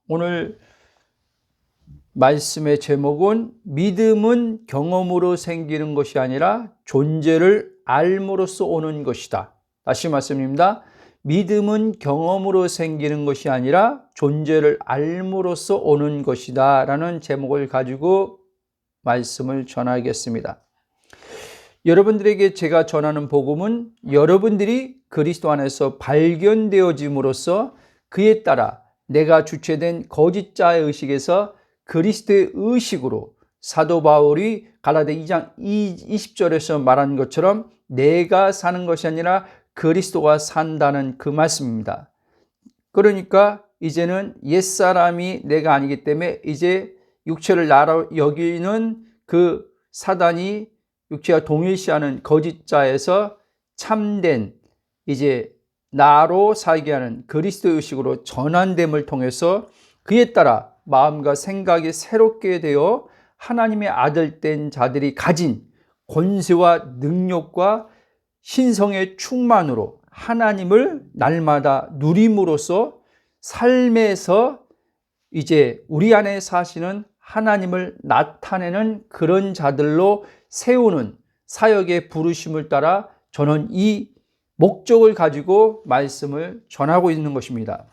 오늘 말씀의 제목은 믿음은 경험으로 생기는 것이 아니라 존재를 알므로써 오는 것이다. 다시 말씀드립니다. 믿음은 경험으로 생기는 것이 아니라 존재를 알므로써 오는 것이다 라는 제목을 가지고 말씀을 전하겠습니다. 여러분들에게 제가 전하는 복음은 여러분들이 그리스도 안에서 발견되어짐으로써 그에 따라 내가 주체된 거짓자의 의식에서 그리스도의 의식으로 사도 바울이 갈라디아 2장 20절에서 말한 것처럼 내가 사는 것이 아니라 그리스도가 산다는 그 말씀입니다. 그러니까 이제는 옛사람이 내가 아니기 때문에 이제 육체를 나로 여기는 그 사단이 육체와 동일시하는 거짓자에서 참된 이제 나로 살게 하는 그리스도 의식으로 전환됨을 통해서 그에 따라 마음과 생각이 새롭게 되어 하나님의 아들 된 자들이 가진 권세와 능력과 신성의 충만으로 하나님을 날마다 누림으로써 삶에서 이제 우리 안에 사시는 하나님을 나타내는 그런 자들로 세우는 사역의 부르심을 따라 저는 이 목적을 가지고 말씀을 전하고 있는 것입니다.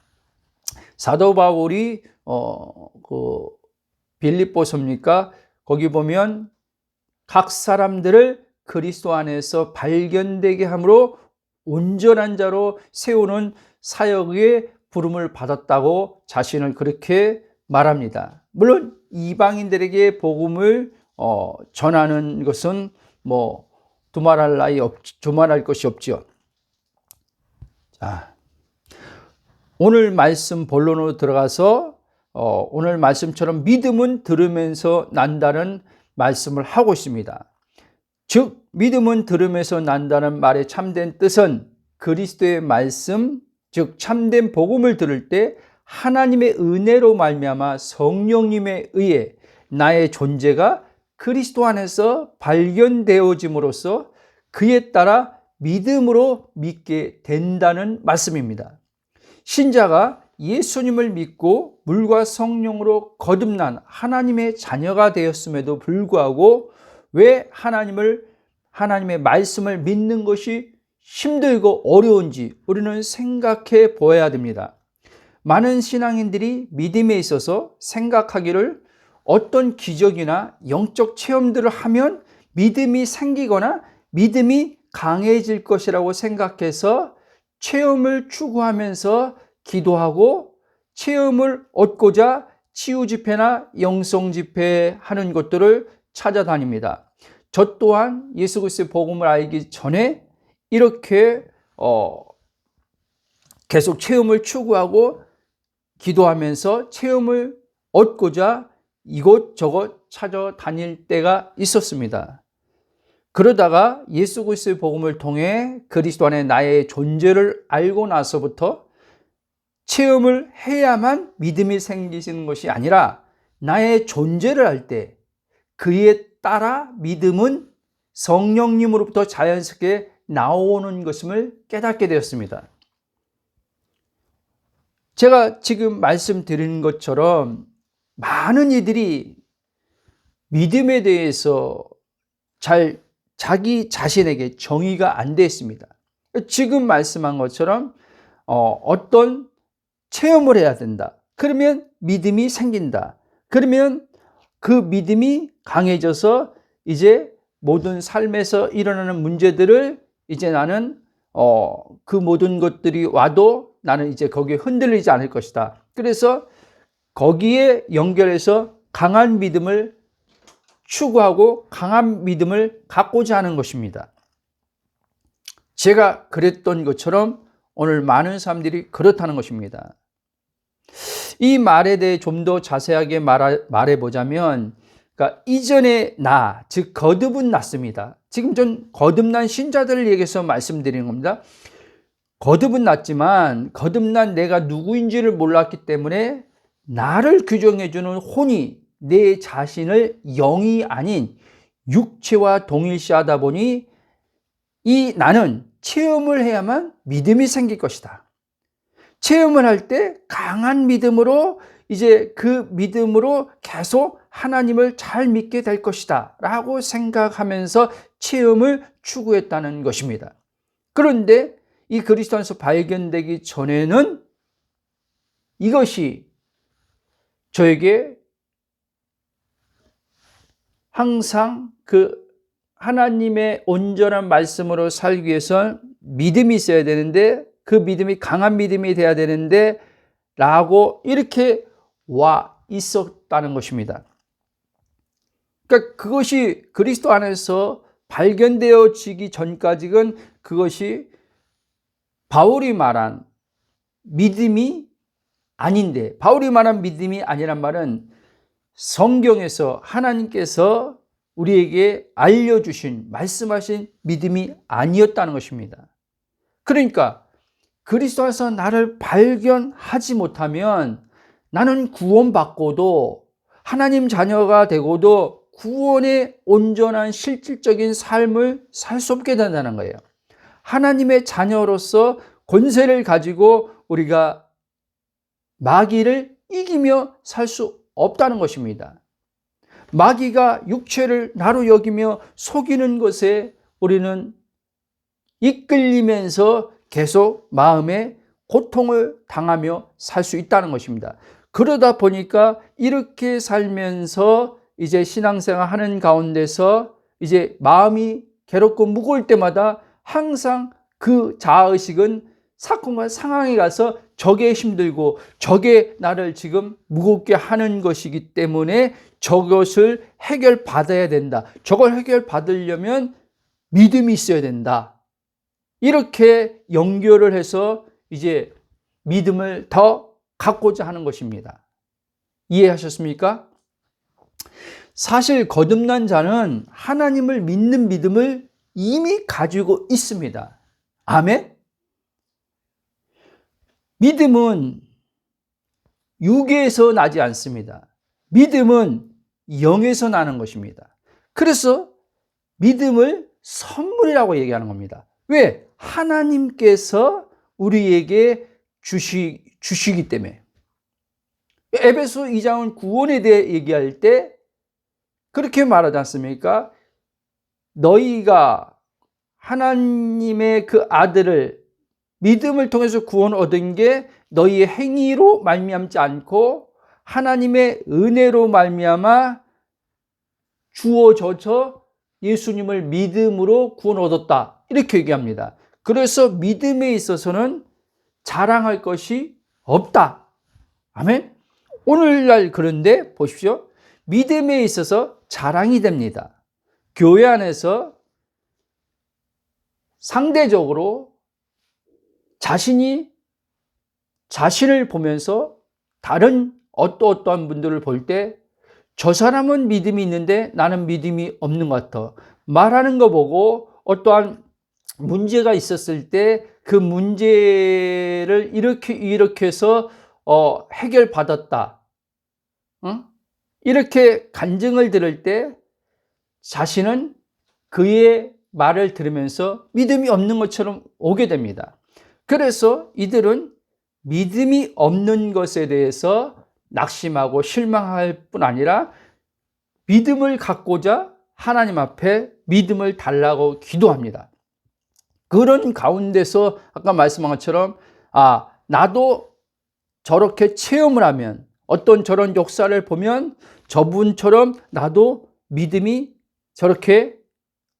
사도 바울이 빌립보서입니까? 거기 보면 각 사람들을 그리스도 안에서 발견되게 함으로 온전한 자로 세우는 사역의 부름을 받았다고 자신을 그렇게 말합니다. 물론 이방인들에게 복음을 전하는 것은 두말할 것이 없죠. 자, 오늘 말씀 본론으로 들어가서 오늘 말씀처럼 믿음은 들으면서 난다는 말씀을 하고 있습니다. 즉 믿음은 들으면서 난다는 말의 참된 뜻은 그리스도의 말씀, 즉 참된 복음을 들을 때 하나님의 은혜로 말미암아 성령님에 의해 나의 존재가 그리스도 안에서 발견되어짐으로써 그에 따라 믿음으로 믿게 된다는 말씀입니다. 신자가 예수님을 믿고 물과 성령으로 거듭난 하나님의 자녀가 되었음에도 불구하고 왜 하나님의 말씀을 믿는 것이 힘들고 어려운지 우리는 생각해 보아야 됩니다. 많은 신앙인들이 믿음에 있어서 생각하기를 어떤 기적이나 영적 체험들을 하면 믿음이 생기거나 믿음이 강해질 것이라고 생각해서 체험을 추구하면서 기도하고 체험을 얻고자 치유 집회나 영성 집회 하는 것들을 찾아다닙니다. 저 또한 예수 그리스도의 복음을 알기 전에 이렇게 계속 체험을 추구하고 기도하면서 체험을 얻고자 이곳저곳 찾아다닐 때가 있었습니다. 그러다가 예수 그리스도의 복음을 통해 그리스도 안에 나의 존재를 알고 나서부터 체험을 해야만 믿음이 생기는 것이 아니라 나의 존재를 알 때 그에 따라 믿음은 성령님으로부터 자연스럽게 나오는 것임을 깨닫게 되었습니다. 제가 지금 말씀드리는 것처럼 많은 이들이 믿음에 대해서 자기 자신에게 정의가 안 되어 있습니다. 지금 말씀한 것처럼 어떤 체험을 해야 된다. 그러면 믿음이 생긴다. 그러면 그 믿음이 강해져서 이제 모든 삶에서 일어나는 문제들을 이제 나는 그 모든 것들이 와도 나는 이제 거기에 흔들리지 않을 것이다. 그래서 거기에 연결해서 강한 믿음을 추구하고 강한 믿음을 갖고자 하는 것입니다. 제가 그랬던 것처럼 오늘 많은 사람들이 그렇다는 것입니다. 이 말에 대해 좀 더 자세하게 말해보자면 그러니까 이전의 나, 즉 거듭은 났습니다. 지금 전 거듭난 신자들을 얘기해서 말씀드리는 겁니다. 거듭은 났지만 거듭난 내가 누구인지를 몰랐기 때문에 나를 규정해주는 혼이 내 자신을 영이 아닌 육체와 동일시하다 보니 이 나는 체험을 해야만 믿음이 생길 것이다. 체험을 할 때 강한 믿음으로 이제 그 믿음으로 계속 하나님을 잘 믿게 될 것이다 라고 생각하면서 체험을 추구했다는 것입니다. 그런데 이 그리스도 안에서 발견되기 전에는 이것이 저에게 항상 그 하나님의 온전한 말씀으로 살기 위해서 믿음이 있어야 되는데, 그 믿음이 강한 믿음이 돼야 되는데 라고 이렇게 와 있었다는 것입니다. 그러니까 그것이 그리스도 안에서 발견되어지기 전까지는 그것이 바울이 말한 믿음이 아닌데, 바울이 말한 믿음이 아니란 말은 성경에서 하나님께서 우리에게 알려주신, 말씀하신 믿음이 아니었다는 것입니다. 그러니까 그리스도 안에서 나를 발견하지 못하면 나는 구원받고도, 하나님 자녀가 되고도 구원의 온전한 실질적인 삶을 살 수 없게 된다는 거예요. 하나님의 자녀로서 권세를 가지고 우리가 마귀를 이기며 살 수 없다는 것입니다. 마귀가 육체를 나로 여기며 속이는 것에 우리는 이끌리면서 계속 마음에 고통을 당하며 살 수 있다는 것입니다. 그러다 보니까 이렇게 살면서 이제 신앙생활 하는 가운데서 이제 마음이 괴롭고 무거울 때마다 항상 그 자아의식은 사건과 상황에 가서 저게 힘들고 저게 나를 지금 무겁게 하는 것이기 때문에 저것을 해결받아야 된다. 저걸 해결받으려면 믿음이 있어야 된다. 이렇게 연결을 해서 이제 믿음을 더 갖고자 하는 것입니다. 이해하셨습니까? 사실 거듭난 자는 하나님을 믿는 믿음을 이미 가지고 있습니다. 아멘? 믿음은 육에서 나지 않습니다. 믿음은 영에서 나는 것입니다. 그래서 믿음을 선물이라고 얘기하는 겁니다. 왜? 하나님께서 우리에게 주시기 때문에. 에베소 2장은 구원에 대해 얘기할 때 그렇게 말하지 않습니까? 너희가 하나님의 그 아들을 믿음을 통해서 구원 얻은 게 너희의 행위로 말미암지 않고 하나님의 은혜로 말미암아 주어져서 예수님을 믿음으로 구원 얻었다. 이렇게 얘기합니다. 그래서 믿음에 있어서는 자랑할 것이 없다. 아멘? 오늘날 그런데 보십시오. 믿음에 있어서 자랑이 됩니다. 교회 안에서 상대적으로 자신을 보면서 다른 어떠한 분들을 볼 때 저 사람은 믿음이 있는데 나는 믿음이 없는 것 같아. 말하는 거 보고 어떠한 문제가 있었을 때 그 문제를 이렇게 해서 해결받았다. 이렇게 간증을 들을 때 자신은 그의 말을 들으면서 믿음이 없는 것처럼 오게 됩니다. 그래서 이들은 믿음이 없는 것에 대해서 낙심하고 실망할 뿐 아니라 믿음을 갖고자 하나님 앞에 믿음을 달라고 기도합니다. 그런 가운데서 아까 말씀한 것처럼 나도 저렇게 체험을 하면, 어떤 저런 역사를 보면 저분처럼 나도 믿음이 저렇게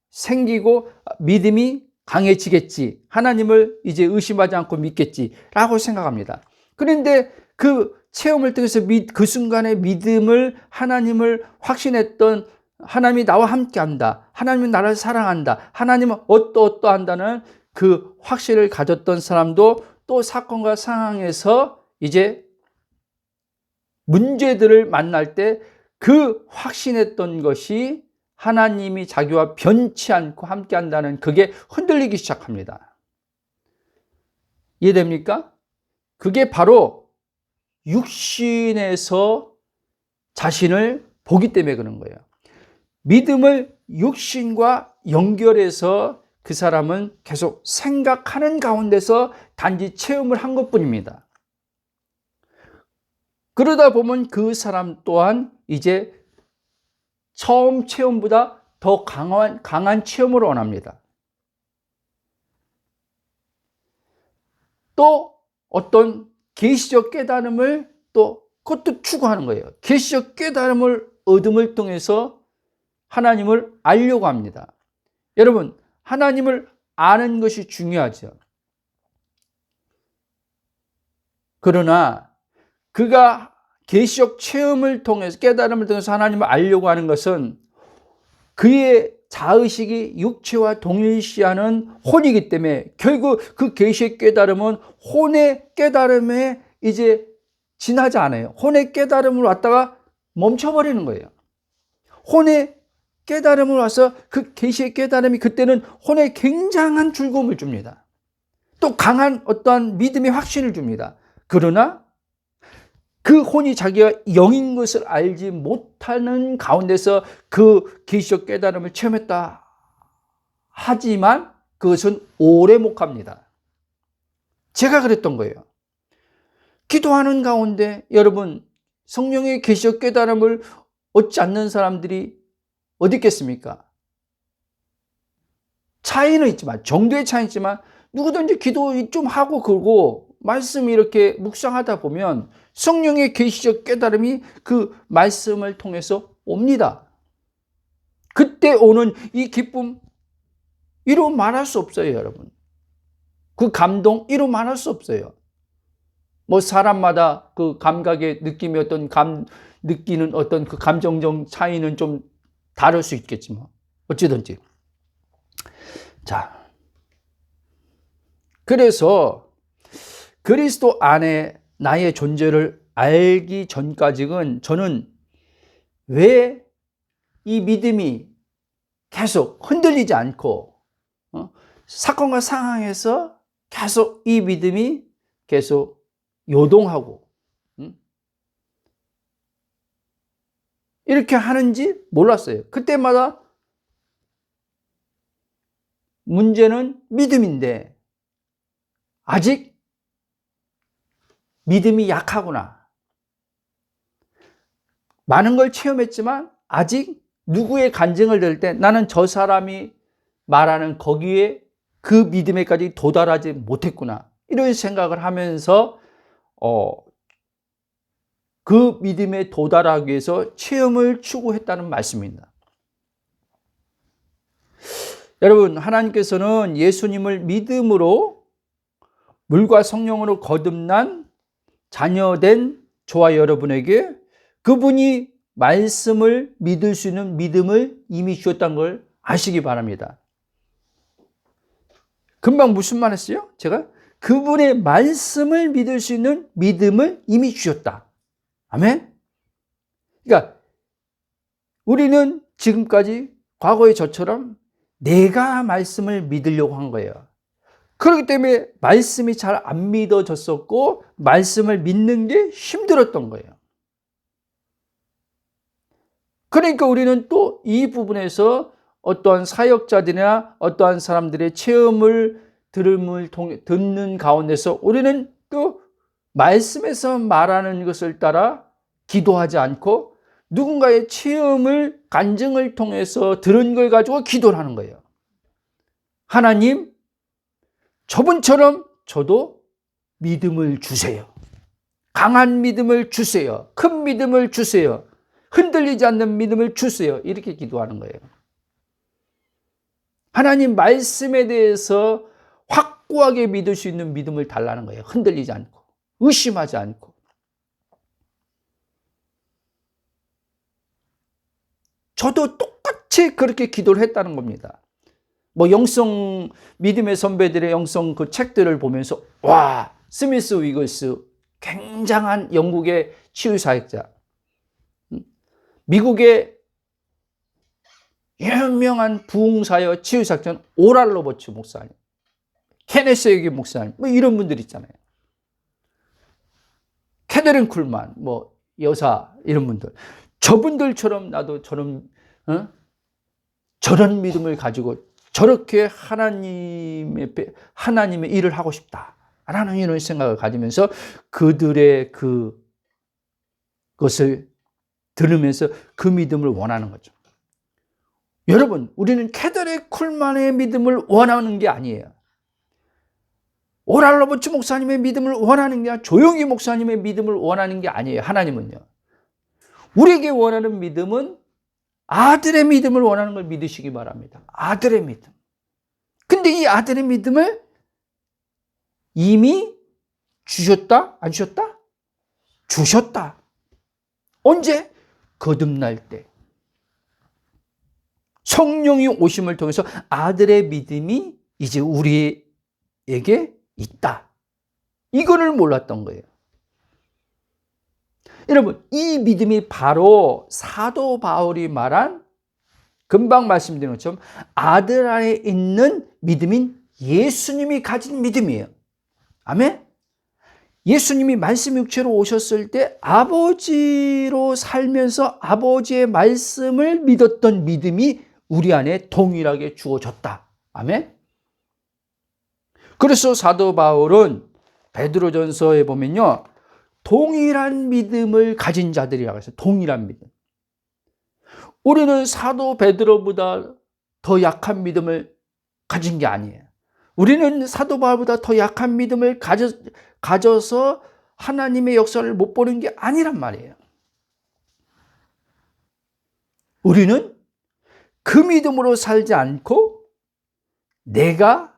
생기고 믿음이 강해지겠지. 하나님을 이제 의심하지 않고 믿겠지 라고 생각합니다. 그런데 그 체험을 통해서 그 순간에 믿음을, 하나님을 확신했던, 하나님이 나와 함께 한다, 하나님은 나를 사랑한다, 하나님은 어떠한다는 그 확신을 가졌던 사람도 또 사건과 상황에서 이제 문제들을 만날 때 그 확신했던 것이 하나님이 자기와 변치 않고 함께 한다는 그게 흔들리기 시작합니다. 이해됩니까? 그게 바로 육신에서 자신을 보기 때문에 그런 거예요. 믿음을 육신과 연결해서 그 사람은 계속 생각하는 가운데서 단지 체험을 한 것뿐입니다. 그러다 보면 그 사람 또한 이제 처음 체험보다 더 강한 체험을 원합니다. 또 어떤 계시적 깨달음을 또 그것도 추구하는 거예요. 계시적 깨달음을 얻음을 통해서 하나님을 알려고 합니다. 여러분, 하나님을 아는 것이 중요하죠. 그러나 그가 계시적 체험을 통해서 깨달음을 통해서 하나님을 알려고 하는 것은 그의 자의식이 육체와 동일시하는 혼이기 때문에 결국 그 계시의 깨달음은 혼의 깨달음에 이제 지나지 않아요. 혼의 깨달음을 왔다가 멈춰버리는 거예요. 혼의 깨달음을 와서 그 계시의 깨달음이 그때는 혼에 굉장한 즐거움을 줍니다. 또 강한 어떠한 믿음의 확신을 줍니다. 그러나 그 혼이 자기가 영인 것을 알지 못하는 가운데서 그 계시적 깨달음을 체험했다 하지만 그것은 오래 못 갑니다. 제가 그랬던 거예요. 기도하는 가운데 여러분 성령의 계시적 깨달음을 얻지 않는 사람들이 어디 있겠습니까? 차이는 있지만, 정도의 차이는 있지만 누구든지 기도 좀 하고 그러고 말씀 이렇게 묵상하다 보면 성령의 계시적 깨달음이 그 말씀을 통해서 옵니다. 그때 오는 이 기쁨 이루 말할 수 없어요, 여러분. 그 감동 이루 말할 수 없어요. 뭐 사람마다 그 감각의 느낌이 느끼는 어떤 그 감정적 차이는 좀 다를 수 있겠지만 어찌든지. 자, 그래서 그리스도 안에 나의 존재를 알기 전까지는 저는 왜 이 믿음이 계속 흔들리지 않고 사건과 상황에서 계속 이 믿음이 계속 요동하고 이렇게 하는지 몰랐어요. 그때마다 문제는 믿음인데 아직 믿음이 약하구나. 많은 걸 체험했지만 아직 누구의 간증을 들을 때 나는 저 사람이 말하는 거기에 그 믿음에까지 도달하지 못했구나. 이런 생각을 하면서 그 믿음에 도달하기 위해서 체험을 추구했다는 말씀입니다. 여러분, 하나님께서는 예수님을 믿음으로 물과 성령으로 거듭난 자녀된 저와 여러분에게 그분이 말씀을 믿을 수 있는 믿음을 이미 주셨다는 걸 아시기 바랍니다. 금방 무슨 말 했어요? 제가 그분의 말씀을 믿을 수 있는 믿음을 이미 주셨다. 아멘? 그러니까 우리는 지금까지 과거의 저처럼 내가 말씀을 믿으려고 한 거예요. 그렇기 때문에 말씀이 잘 안 믿어졌었고 말씀을 믿는 게 힘들었던 거예요. 그러니까 우리는 또 이 부분에서 어떠한 사역자들이나 어떠한 사람들의 체험을 듣는 가운데서 우리는 또 말씀에서 말하는 것을 따라 기도하지 않고 누군가의 체험을 간증을 통해서 들은 걸 가지고 기도를 하는 거예요. 하나님, 저분처럼 저도 믿음을 주세요. 강한 믿음을 주세요. 큰 믿음을 주세요. 흔들리지 않는 믿음을 주세요. 이렇게 기도하는 거예요. 하나님 말씀에 대해서 확고하게 믿을 수 있는 믿음을 달라는 거예요. 흔들리지 않고, 의심하지 않고. 저도 똑같이 그렇게 기도를 했다는 겁니다. 뭐 영성 믿음의 선배들의 영성 그 책들을 보면서 와, 스미스 위글스 굉장한 영국의 치유사역자, 미국의 유명한 부흥사역 치유사역자는 오랄 로버츠 목사님, 케네스 에기 목사님, 뭐 이런 분들 있잖아요. 캐더린 쿨만, 뭐 여사 이런 분들, 저분들처럼 나도 저런 믿음을 가지고 저렇게 하나님의 일을 하고 싶다라는 이런 생각을 가지면서 그들의 그 것을 들으면서 그 믿음을 원하는 거죠. 여러분, 우리는 캐더릭 쿨만의 믿음을 원하는 게 아니에요. 오랄 로버츠 목사님의 믿음을 원하는 게 아니라 조용기 목사님의 믿음을 원하는 게 아니에요. 하나님은요. 우리에게 원하는 믿음은 아들의 믿음을 원하는 걸 믿으시기 바랍니다. 아들의 믿음. 근데 이 아들의 믿음을 이미 주셨다? 안 주셨다? 주셨다. 언제? 거듭날 때. 성령이 오심을 통해서 아들의 믿음이 이제 우리에게 있다. 이거를 몰랐던 거예요. 여러분, 이 믿음이 바로 사도 바울이 말한 금방 말씀드린 것처럼 아들 안에 있는 믿음인 예수님이 가진 믿음이에요. 아멘? 예수님이 말씀 육체로 오셨을 때 아버지로 살면서 아버지의 말씀을 믿었던 믿음이 우리 안에 동일하게 주어졌다. 아멘? 그래서 사도 바울은 베드로전서에 보면요, 동일한 믿음을 가진 자들이라고 해서 동일한 믿음. 우리는 사도 베드로보다 더 약한 믿음을 가진 게 아니에요. 우리는 사도 바울보다 더 약한 믿음을 가져서 하나님의 역사를 못 보는 게 아니란 말이에요. 우리는 그 믿음으로 살지 않고 내가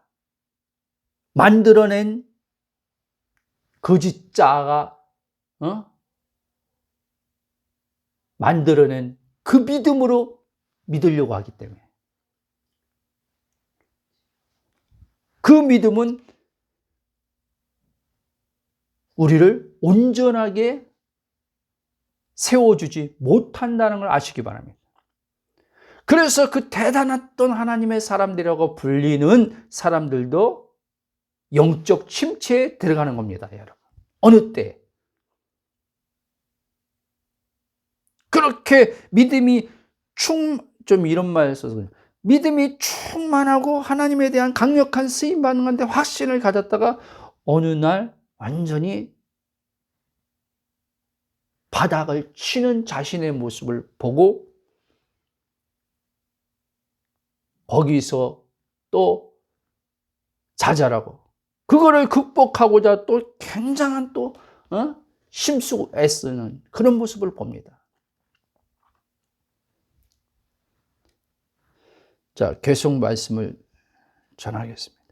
만들어낸 거짓자가 만들어낸 그 믿음으로 믿으려고 하기 때문에 그 믿음은 우리를 온전하게 세워주지 못한다는 걸 아시기 바랍니다. 그래서 그 대단했던 하나님의 사람들이라고 불리는 사람들도 영적 침체에 들어가는 겁니다, 여러분. 어느 때? 그렇게 믿음이 좀 이런 말 써서 그래요. 믿음이 충만하고 하나님에 대한 강력한 쓰임 받는 건데 확신을 가졌다가 어느 날 완전히 바닥을 치는 자신의 모습을 보고 거기서 또 자잘하고 그거를 극복하고자 또 굉장한 또 힘쓰고 애쓰는 그런 모습을 봅니다. 자, 계속 말씀을 전하겠습니다.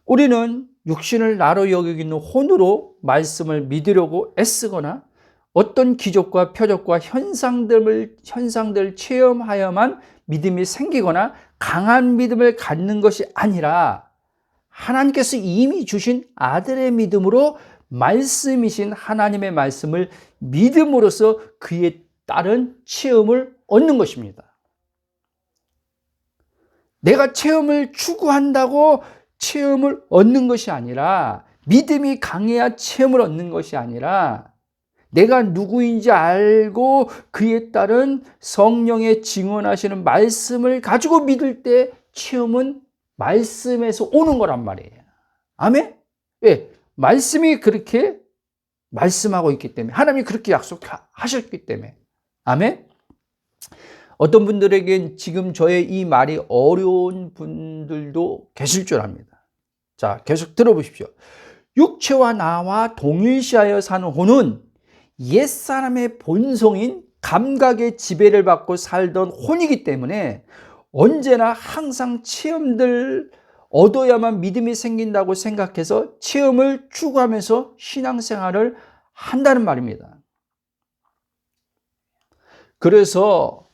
우리는 육신을 나로 여기는 혼으로 말씀을 믿으려고 애쓰거나 어떤 기적과 표적과 현상들을 체험하여만 믿음이 생기거나 강한 믿음을 갖는 것이 아니라 하나님께서 이미 주신 아들의 믿음으로 말씀이신 하나님의 말씀을 믿음으로써 그에 따른 체험을 얻는 것입니다. 내가 체험을 추구한다고 체험을 얻는 것이 아니라 믿음이 강해야 체험을 얻는 것이 아니라 내가 누구인지 알고 그에 따른 성령의 증언하시는 말씀을 가지고 믿을 때 체험은 말씀에서 오는 거란 말이에요. 아멘? 왜? 말씀이 그렇게 말씀하고 있기 때문에 하나님이 그렇게 약속하셨기 때문에. 아멘? 어떤 분들에겐 지금 저의 이 말이 어려운 분들도 계실 줄 압니다. 자, 계속 들어보십시오. 육체와 나와 동일시하여 사는 혼은 옛사람의 본성인 감각의 지배를 받고 살던 혼이기 때문에 언제나 항상 체험들 얻어야만 믿음이 생긴다고 생각해서 체험을 추구하면서 신앙생활을 한다는 말입니다. 그래서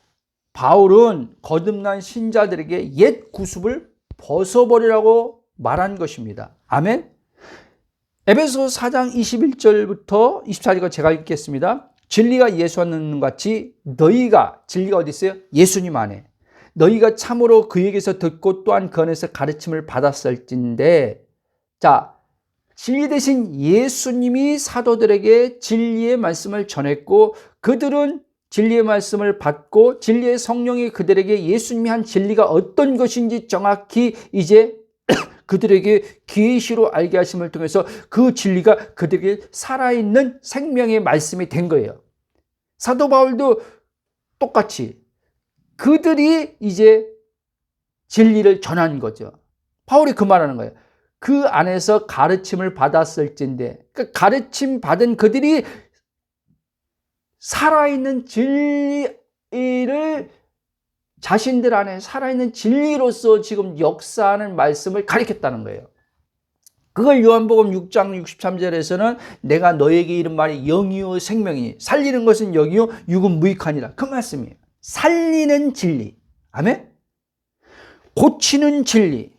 바울은 거듭난 신자들에게 옛 구습을 벗어버리라고 말한 것입니다. 아멘? 에베소 4장 21절부터 24절까지 제가 읽겠습니다. 진리가 예수 안는 같이 너희가, 진리가 어디 있어요? 예수님 안에. 너희가 참으로 그에게서 듣고 또한 그 안에서 가르침을 받았을진데, 자, 진리 대신 예수님이 사도들에게 진리의 말씀을 전했고 그들은 진리의 말씀을 받고 진리의 성령이 그들에게 예수님이 한 진리가 어떤 것인지 정확히 이제 그들에게 계시로 알게 하심을 통해서 그 진리가 그들에게 살아있는 생명의 말씀이 된 거예요. 사도 바울도 똑같이 그들이 이제 진리를 전한 거죠. 바울이 그 말하는 거예요. 그 안에서 가르침을 받았을진데, 그 가르침 받은 그들이 살아있는 진리를 자신들 안에 살아있는 진리로서 지금 역사하는 말씀을 가리켰다는 거예요. 그걸 요한복음 6장 63절에서는 내가 너에게 이른 말이 영이요 생명이니 살리는 것은 영이요 육은 무익하니라. 그 말씀이에요. 살리는 진리. 아멘? 고치는 진리.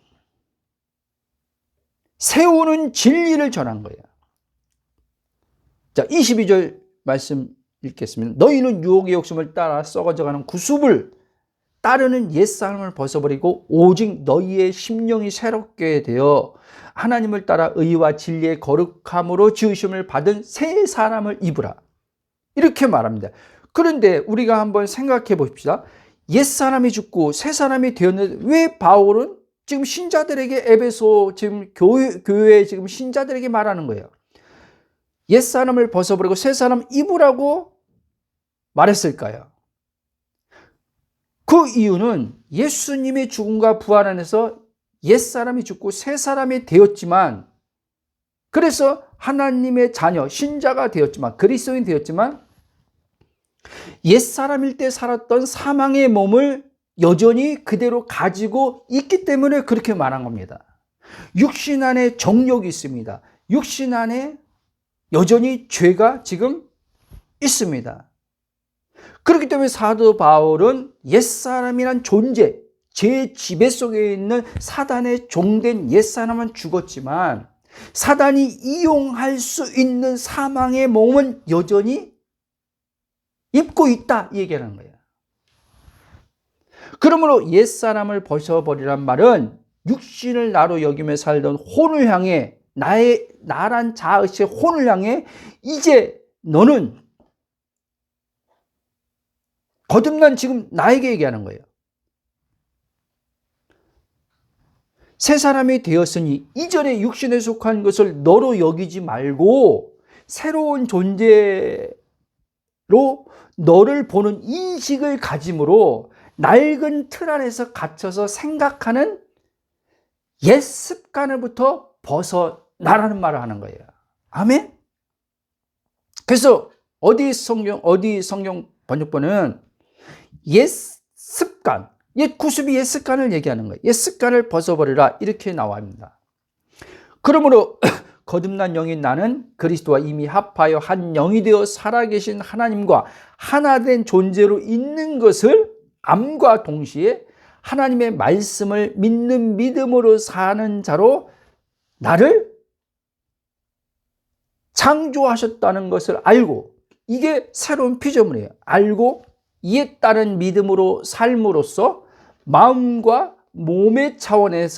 세우는 진리를 전한 거예요. 자, 22절 말씀 읽겠습니다. 너희는 유혹의 욕심을 따라 썩어져가는 구습을 따르는 옛사람을 벗어버리고 오직 너희의 심령이 새롭게 되어 하나님을 따라 의와 진리의 거룩함으로 지으심을 받은 새 사람을 입으라. 이렇게 말합니다. 그런데 우리가 한번 생각해 봅시다. 옛사람이 죽고 새 사람이 되었는데 왜 바울은 지금 신자들에게 에베소 지금 교회 지금 신자들에게 말하는 거예요. 옛사람을 벗어버리고 새 사람 입으라고 말했을까요? 그 이유는 예수님의 죽음과 부활 안에서 옛사람이 죽고 새 사람이 되었지만, 그래서 하나님의 자녀, 신자가 되었지만, 그리스도인 되었지만 옛사람일 때 살았던 사망의 몸을 여전히 그대로 가지고 있기 때문에 그렇게 말한 겁니다. 육신 안에 정욕이 있습니다. 육신 안에 여전히 죄가 지금 있습니다. 그렇기 때문에 사도 바울은 옛사람이란 존재, 제 지배 속에 있는 사단의 종된 옛사람은 죽었지만 사단이 이용할 수 있는 사망의 몸은 여전히 입고 있다, 이 얘기하는 거예요. 그러므로 옛사람을 벗어버리란 말은 육신을 나로 여기며 살던 혼을 향해, 나란 자의식의 혼을 향해 이제 너는 거듭난 지금 나에게 얘기하는 거예요. 새 사람이 되었으니 이전에 육신에 속한 것을 너로 여기지 말고 새로운 존재로 너를 보는 인식을 가짐으로 낡은 틀 안에서 갇혀서 생각하는 옛 습관을부터 벗어나라는 말을 하는 거예요. 아멘? 그래서 어디 성경 번역본은 옛 습관, 옛 구습이 옛 습관을 얘기하는 거예요. 옛 습관을 벗어버리라, 이렇게 나옵니다. 그러므로 거듭난 영인 나는 그리스도와 이미 합하여 한 영이 되어 살아계신 하나님과 하나된 존재로 있는 것을 암과 동시에 하나님의 말씀을 믿는 믿음으로 사는 자로 나를 창조하셨다는 것을 알고, 이게 새로운 피조물이에요. 알고 이에 따른 믿음으로 삶으로써 마음과 몸의 차원의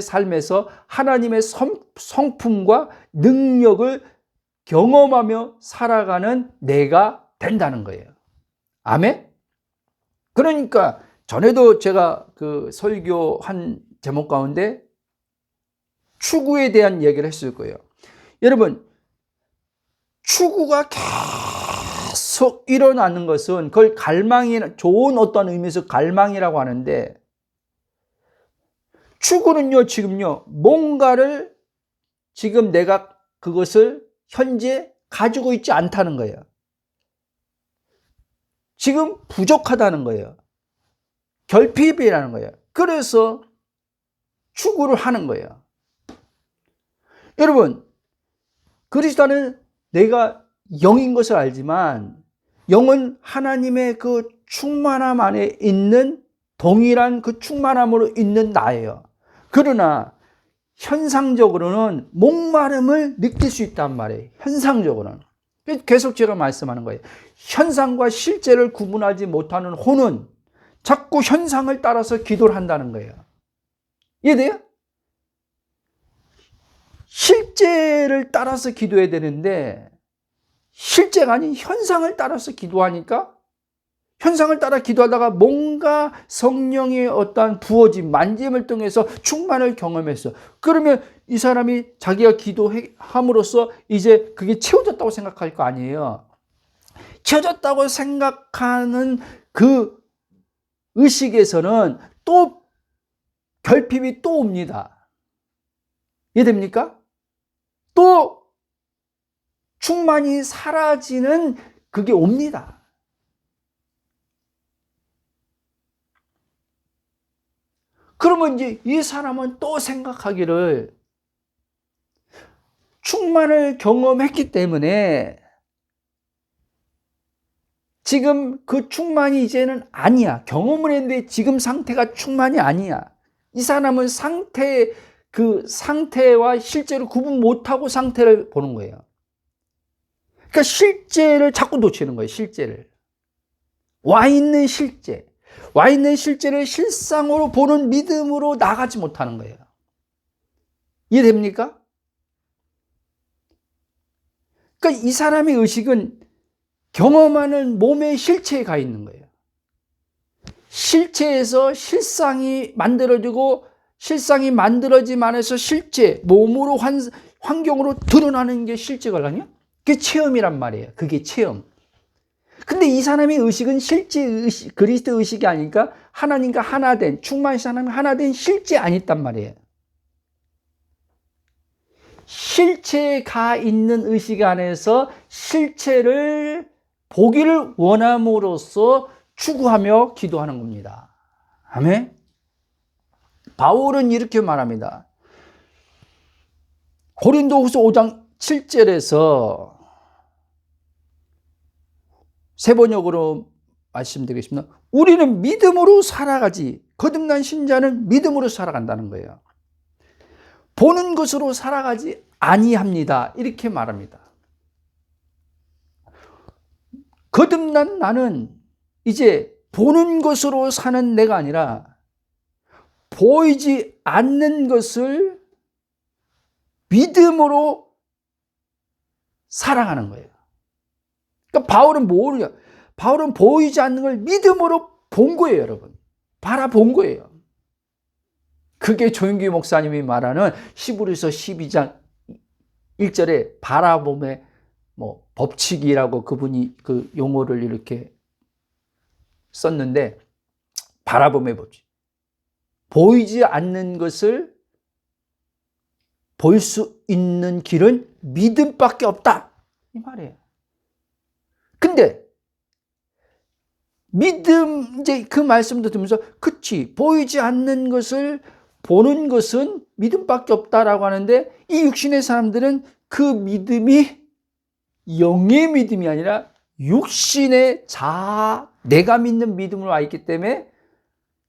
삶에서 하나님의 성품과 능력을 경험하며 살아가는 내가 된다는 거예요. 아멘? 그러니까 전에도 제가 그 설교한 제목 가운데 추구에 대한 얘기를 했을 거예요. 여러분, 추구가 계속 일어나는 것은 그걸 좋은 어떤 의미에서 갈망이라고 하는데, 추구는요, 지금요, 뭔가를 지금 내가 그것을 현재 가지고 있지 않다는 거예요. 지금 부족하다는 거예요. 결핍이라는 거예요. 그래서 추구를 하는 거예요. 여러분, 그리스도는 내가 영인 것을 알지만 영은 하나님의 그 충만함 안에 있는 동일한 그 충만함으로 있는 나예요. 그러나 현상적으로는 목마름을 느낄 수 있단 말이에요. 현상적으로는. 계속 제가 말씀하는 거예요. 현상과 실제를 구분하지 못하는 혼은 자꾸 현상을 따라서 기도를 한다는 거예요. 이해돼요? 실제를 따라서 기도해야 되는데 실제가 아닌 현상을 따라서 기도하니까, 현상을 따라 기도하다가 뭔가 성령의 어떤 부어짐, 만짐을 통해서 충만을 경험했어. 그러면 이 사람이 자기가 기도함으로써 이제 그게 채워졌다고 생각할 거 아니에요. 채워졌다고 생각하는 그 의식에서는 또 결핍이 또 옵니다. 이해됩니까? 또 충만이 사라지는 그게 옵니다. 그러면 이제 이 사람은 또 생각하기를 충만을 경험했기 때문에 지금 그 충만이 이제는 아니야. 경험을 했는데 지금 상태가 충만이 아니야. 이 사람은 그 상태와 실제를 구분 못하고 상태를 보는 거예요. 그러니까 실제를 자꾸 놓치는 거예요. 실제를. 와 있는 실제를 실상으로 보는 믿음으로 나가지 못하는 거예요. 이해됩니까? 그러니까 이 사람의 의식은 경험하는 몸의 실체에 가 있는 거예요. 실체에서 실상이 만들어지고 실상이 만들어짐 안에서 실제, 몸으로 환경으로 드러나는 게 실제거든요. 그게 체험이란 말이에요. 그게 체험. 근데 이 사람의 의식은 실제 의식, 그리스도 의식이 아니니까 하나님과 하나된, 충만히 하나님 하나된 실제 아니단 말이에요. 실체에 가 있는 의식 안에서 실체를 보기를 원함으로써 추구하며 기도하는 겁니다. 아멘. 바울은 이렇게 말합니다. 고린도후서 5장 7절에서 세 번역으로 말씀드리겠습니다. 우리는 믿음으로 살아가지. 거듭난 신자는 믿음으로 살아간다는 거예요. 보는 것으로 살아가지 아니합니다. 이렇게 말합니다. 거듭난 나는 이제 보는 것으로 사는 내가 아니라 보이지 않는 것을 믿음으로 살아가는 거예요. 그러니까 바울은 보이지 않는 걸 믿음으로 본 거예요, 여러분. 바라본 거예요. 그게 조윤기 목사님이 말하는 히브리서 12장 1절에 바라봄의 법칙이라고 그분이 그 용어를 이렇게 썼는데, 바라봄의 법칙. 보이지 않는 것을 볼 수 있는 길은 믿음밖에 없다. 이 말이에요. 근데 믿음, 이제 그 말씀도 들으면서 그치, 보이지 않는 것을 보는 것은 믿음밖에 없다라고 하는데, 이 육신의 사람들은 그 믿음이 영의 믿음이 아니라 육신의 내가 믿는 믿음으로 와 있기 때문에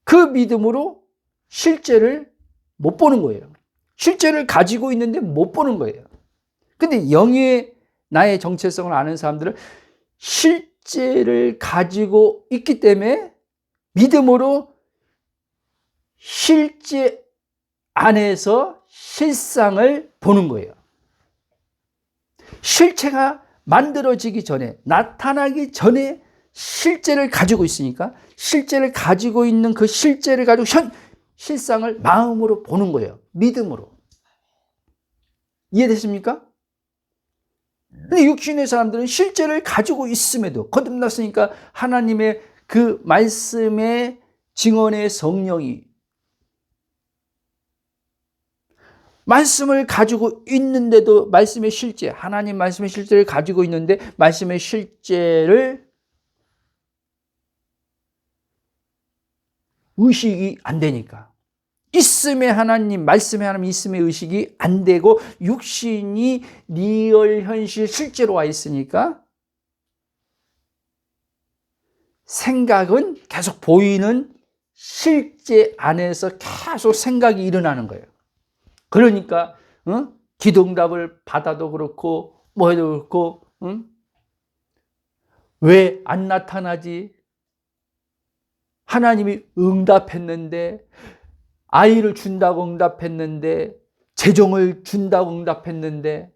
그 믿음으로 실제를 못 보는 거예요. 실제를 가지고 있는데 못 보는 거예요. 근데 영의 나의 정체성을 아는 사람들은 실제를 가지고 있기 때문에 믿음으로 실제 안에서 실상을 보는 거예요. 실체가 만들어지기 전에, 나타나기 전에 실제를 가지고 있으니까 실제를 가지고 있는 그 실제를 가지고 실상을 마음으로 보는 거예요. 믿음으로. 이해됐습니까? 근데 육신의 사람들은 실제를 가지고 있음에도, 거듭났으니까 하나님의 그 말씀의 증언의 성령이 말씀을 가지고 있는데도 말씀의 실제, 하나님 말씀의 실제를 가지고 있는데 말씀의 실제를 의식이 안 되니까, 있음의 하나님, 말씀의 하나님 있음의 의식이 안 되고 육신이 리얼 현실 실제로 와 있으니까 생각은 계속 보이는 실제 안에서 계속 생각이 일어나는 거예요. 그러니까 기도응답을 받아도 그렇고 뭐 해도 그렇고 왜 안 나타나지? 하나님이 응답했는데, 아이를 준다고 응답했는데, 재정을 준다고 응답했는데,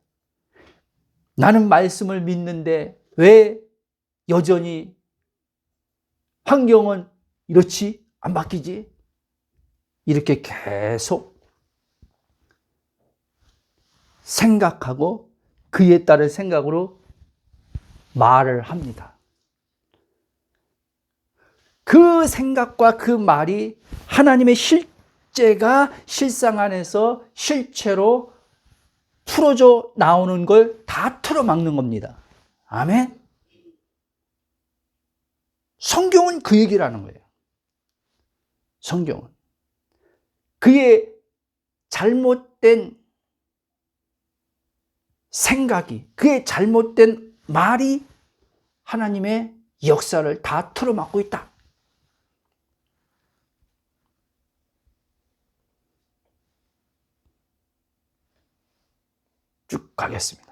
나는 말씀을 믿는데 왜 여전히 환경은 이렇지? 안 바뀌지? 이렇게 계속 생각하고 그에 따른 생각으로 말을 합니다. 그 생각과 그 말이 하나님의 실제가 실상 안에서 실체로 풀어져 나오는 걸 다 틀어막는 겁니다. 아멘? 성경은 그 얘기를 하는 거예요. 성경은. 그의 잘못된 생각이, 그의 잘못된 말이 하나님의 역사를 다 틀어막고 있다. 쭉 가겠습니다.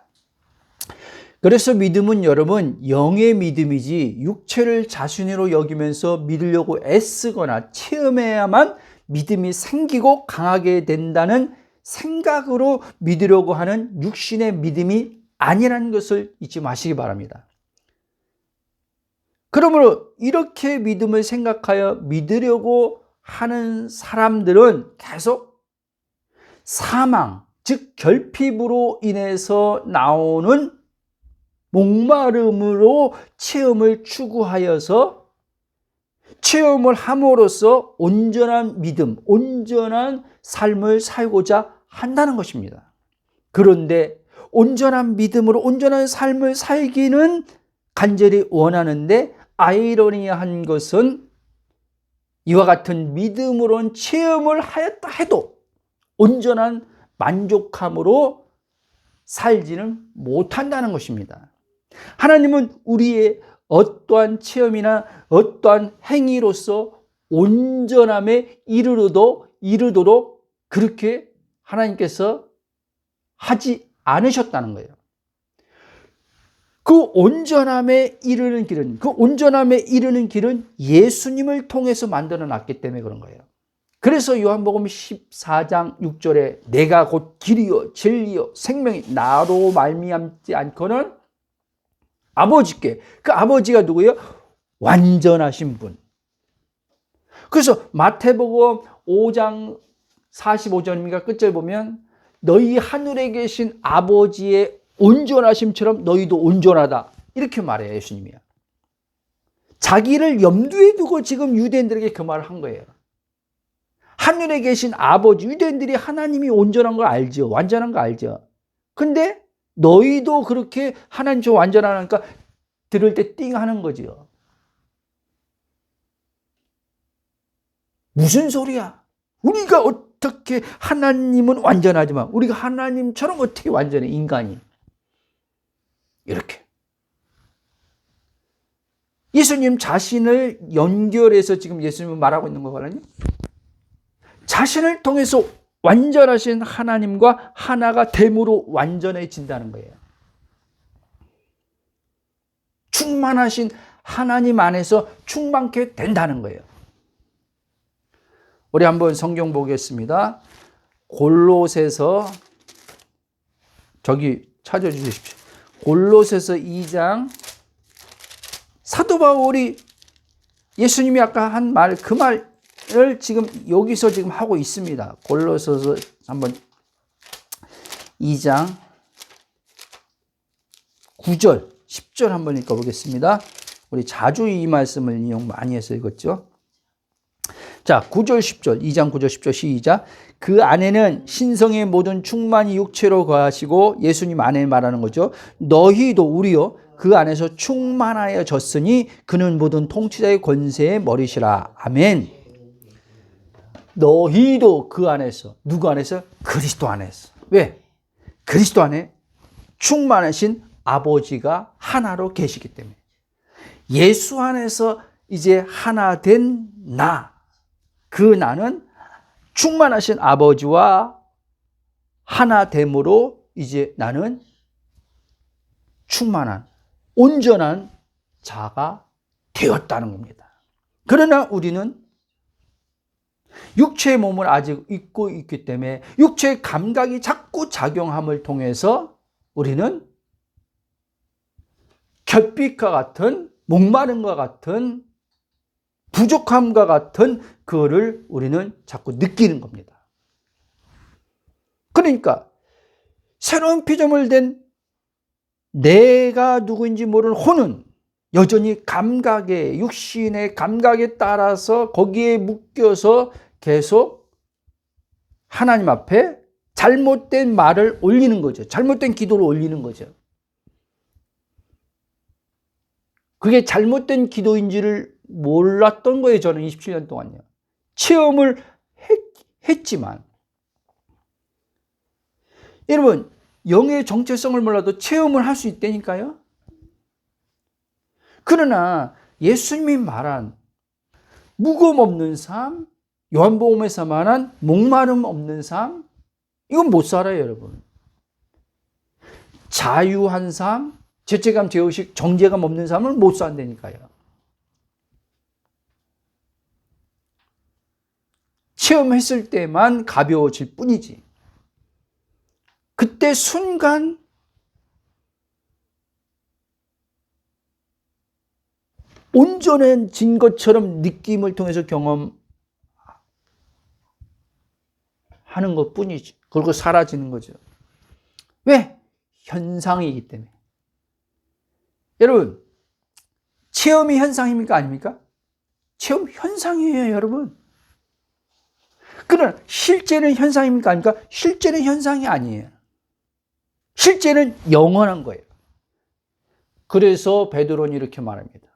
그래서 믿음은 여러분 영의 믿음이지 육체를 자신으로 여기면서 믿으려고 애쓰거나 체험해야만 믿음이 생기고 강하게 된다는 생각으로 믿으려고 하는 육신의 믿음이 아니라는 것을 잊지 마시기 바랍니다. 그러므로 이렇게 믿음을 생각하여 믿으려고 하는 사람들은 계속 사망, 즉 결핍으로 인해서 나오는 목마름으로 체험을 추구하여서 체험을 함으로써 온전한 믿음, 온전한 삶을 살고자 한다는 것입니다. 그런데 온전한 믿음으로 온전한 삶을 살기는 간절히 원하는데 아이러니한 것은 이와 같은 믿음으로는 체험을 하였다 해도 온전한 만족함으로 살지는 못한다는 것입니다. 하나님은 우리의 어떠한 체험이나 어떠한 행위로서 온전함에 이르도록 그렇게 하나님께서 하지 않으셨다는 거예요. 그 온전함에 이르는 길은 예수님을 통해서 만들어 놨기 때문에 그런 거예요. 그래서 요한복음 14장 6절에 내가 곧 길이요 진리요 생명이 나로 말미암지 않고는 아버지께, 그 아버지가 누구예요? 완전하신 분. 그래서 마태복음 5장 45절입니까? 끝을 보면 너희 하늘에 계신 아버지의 온전하심처럼 너희도 온전하다. 이렇게 말해요, 예수님이요. 자기를 염두에 두고 지금 유대인들에게 그 말을 한 거예요. 하늘에 계신 아버지, 유대인들이 하나님이 온전한 걸 알죠. 완전한 거 알죠. 근데 너희도 그렇게 하나님 저 완전하니까 들을 때 띵 하는 거죠. 무슨 소리야? 우리가 어떻게 하나님은 완전하지만 우리가 하나님처럼 어떻게 완전해 인간이? 이렇게. 예수님 자신을 연결해서 지금 예수님은 말하고 있는 거거든요. 자신을 통해서 완전하신 하나님과 하나가 됨으로 완전해진다는 거예요. 충만하신 하나님 안에서 충만케 된다는 거예요. 우리 한번 성경 보겠습니다. 골로새서 저기 찾아주십시오. 골로새서 2장 사도 바울이 예수님이 아까 한 말, 그 말을 지금 여기서 지금 하고 있습니다. 골로새서 한번 2장 9절, 10절 한번 읽어보겠습니다. 우리 자주 이 말씀을 이용 많이 해서 읽었죠. 자, 9절, 10절, 2장 9절, 10절 시작. 그 안에는 신성의 모든 충만이 육체로 거하시고 예수님 안에 말하는 거죠. 너희도 우리요 그 안에서 충만하여졌으니 그는 모든 통치자의 권세의 머리시라. 아멘. 너희도 그 안에서, 누구 안에서? 그리스도 안에서. 왜? 그리스도 안에 충만하신 아버지가 하나로 계시기 때문에. 예수 안에서 이제 하나 된 나, 그 나는 충만하신 아버지와 하나 됨으로 이제 나는 충만한 온전한 자가 되었다는 겁니다. 그러나 우리는 육체의 몸을 아직 입고 있기 때문에 육체의 감각이 자꾸 작용함을 통해서 우리는 결핍과 같은 목마름과 같은 부족함과 같은 그거를 우리는 자꾸 느끼는 겁니다. 그러니까 새로운 피조물 된 내가 누구인지 모르는 혼은 여전히 감각에, 육신의 감각에 따라서 거기에 묶여서 계속 하나님 앞에 잘못된 말을 올리는 거죠. 잘못된 기도를 올리는 거죠. 그게 잘못된 기도인지를 몰랐던 거예요. 저는 27년 동안요. 체험을 했지만. 여러분, 영의 정체성을 몰라도 체험을 할 수 있다니까요. 그러나 예수님이 말한 무거움 없는 삶, 요한복음에서 말한 목마름 없는 삶, 이건 못 살아요, 여러분. 자유한 삶, 죄책감, 죄의식, 정죄감 없는 삶을 못 산다니까요. 체험했을 때만 가벼워질 뿐이지. 그때 순간 온전해진 것처럼 느낌을 통해서 경험하는 것 뿐이지. 그리고 사라지는 거죠. 왜? 현상이기 때문에. 여러분, 체험이 현상입니까? 아닙니까? 체험 현상이에요, 여러분. 그러나 실제는 현상입니까? 아닙니까? 실제는 현상이 아니에요. 실제는 영원한 거예요. 그래서 베드로는 이렇게 말합니다.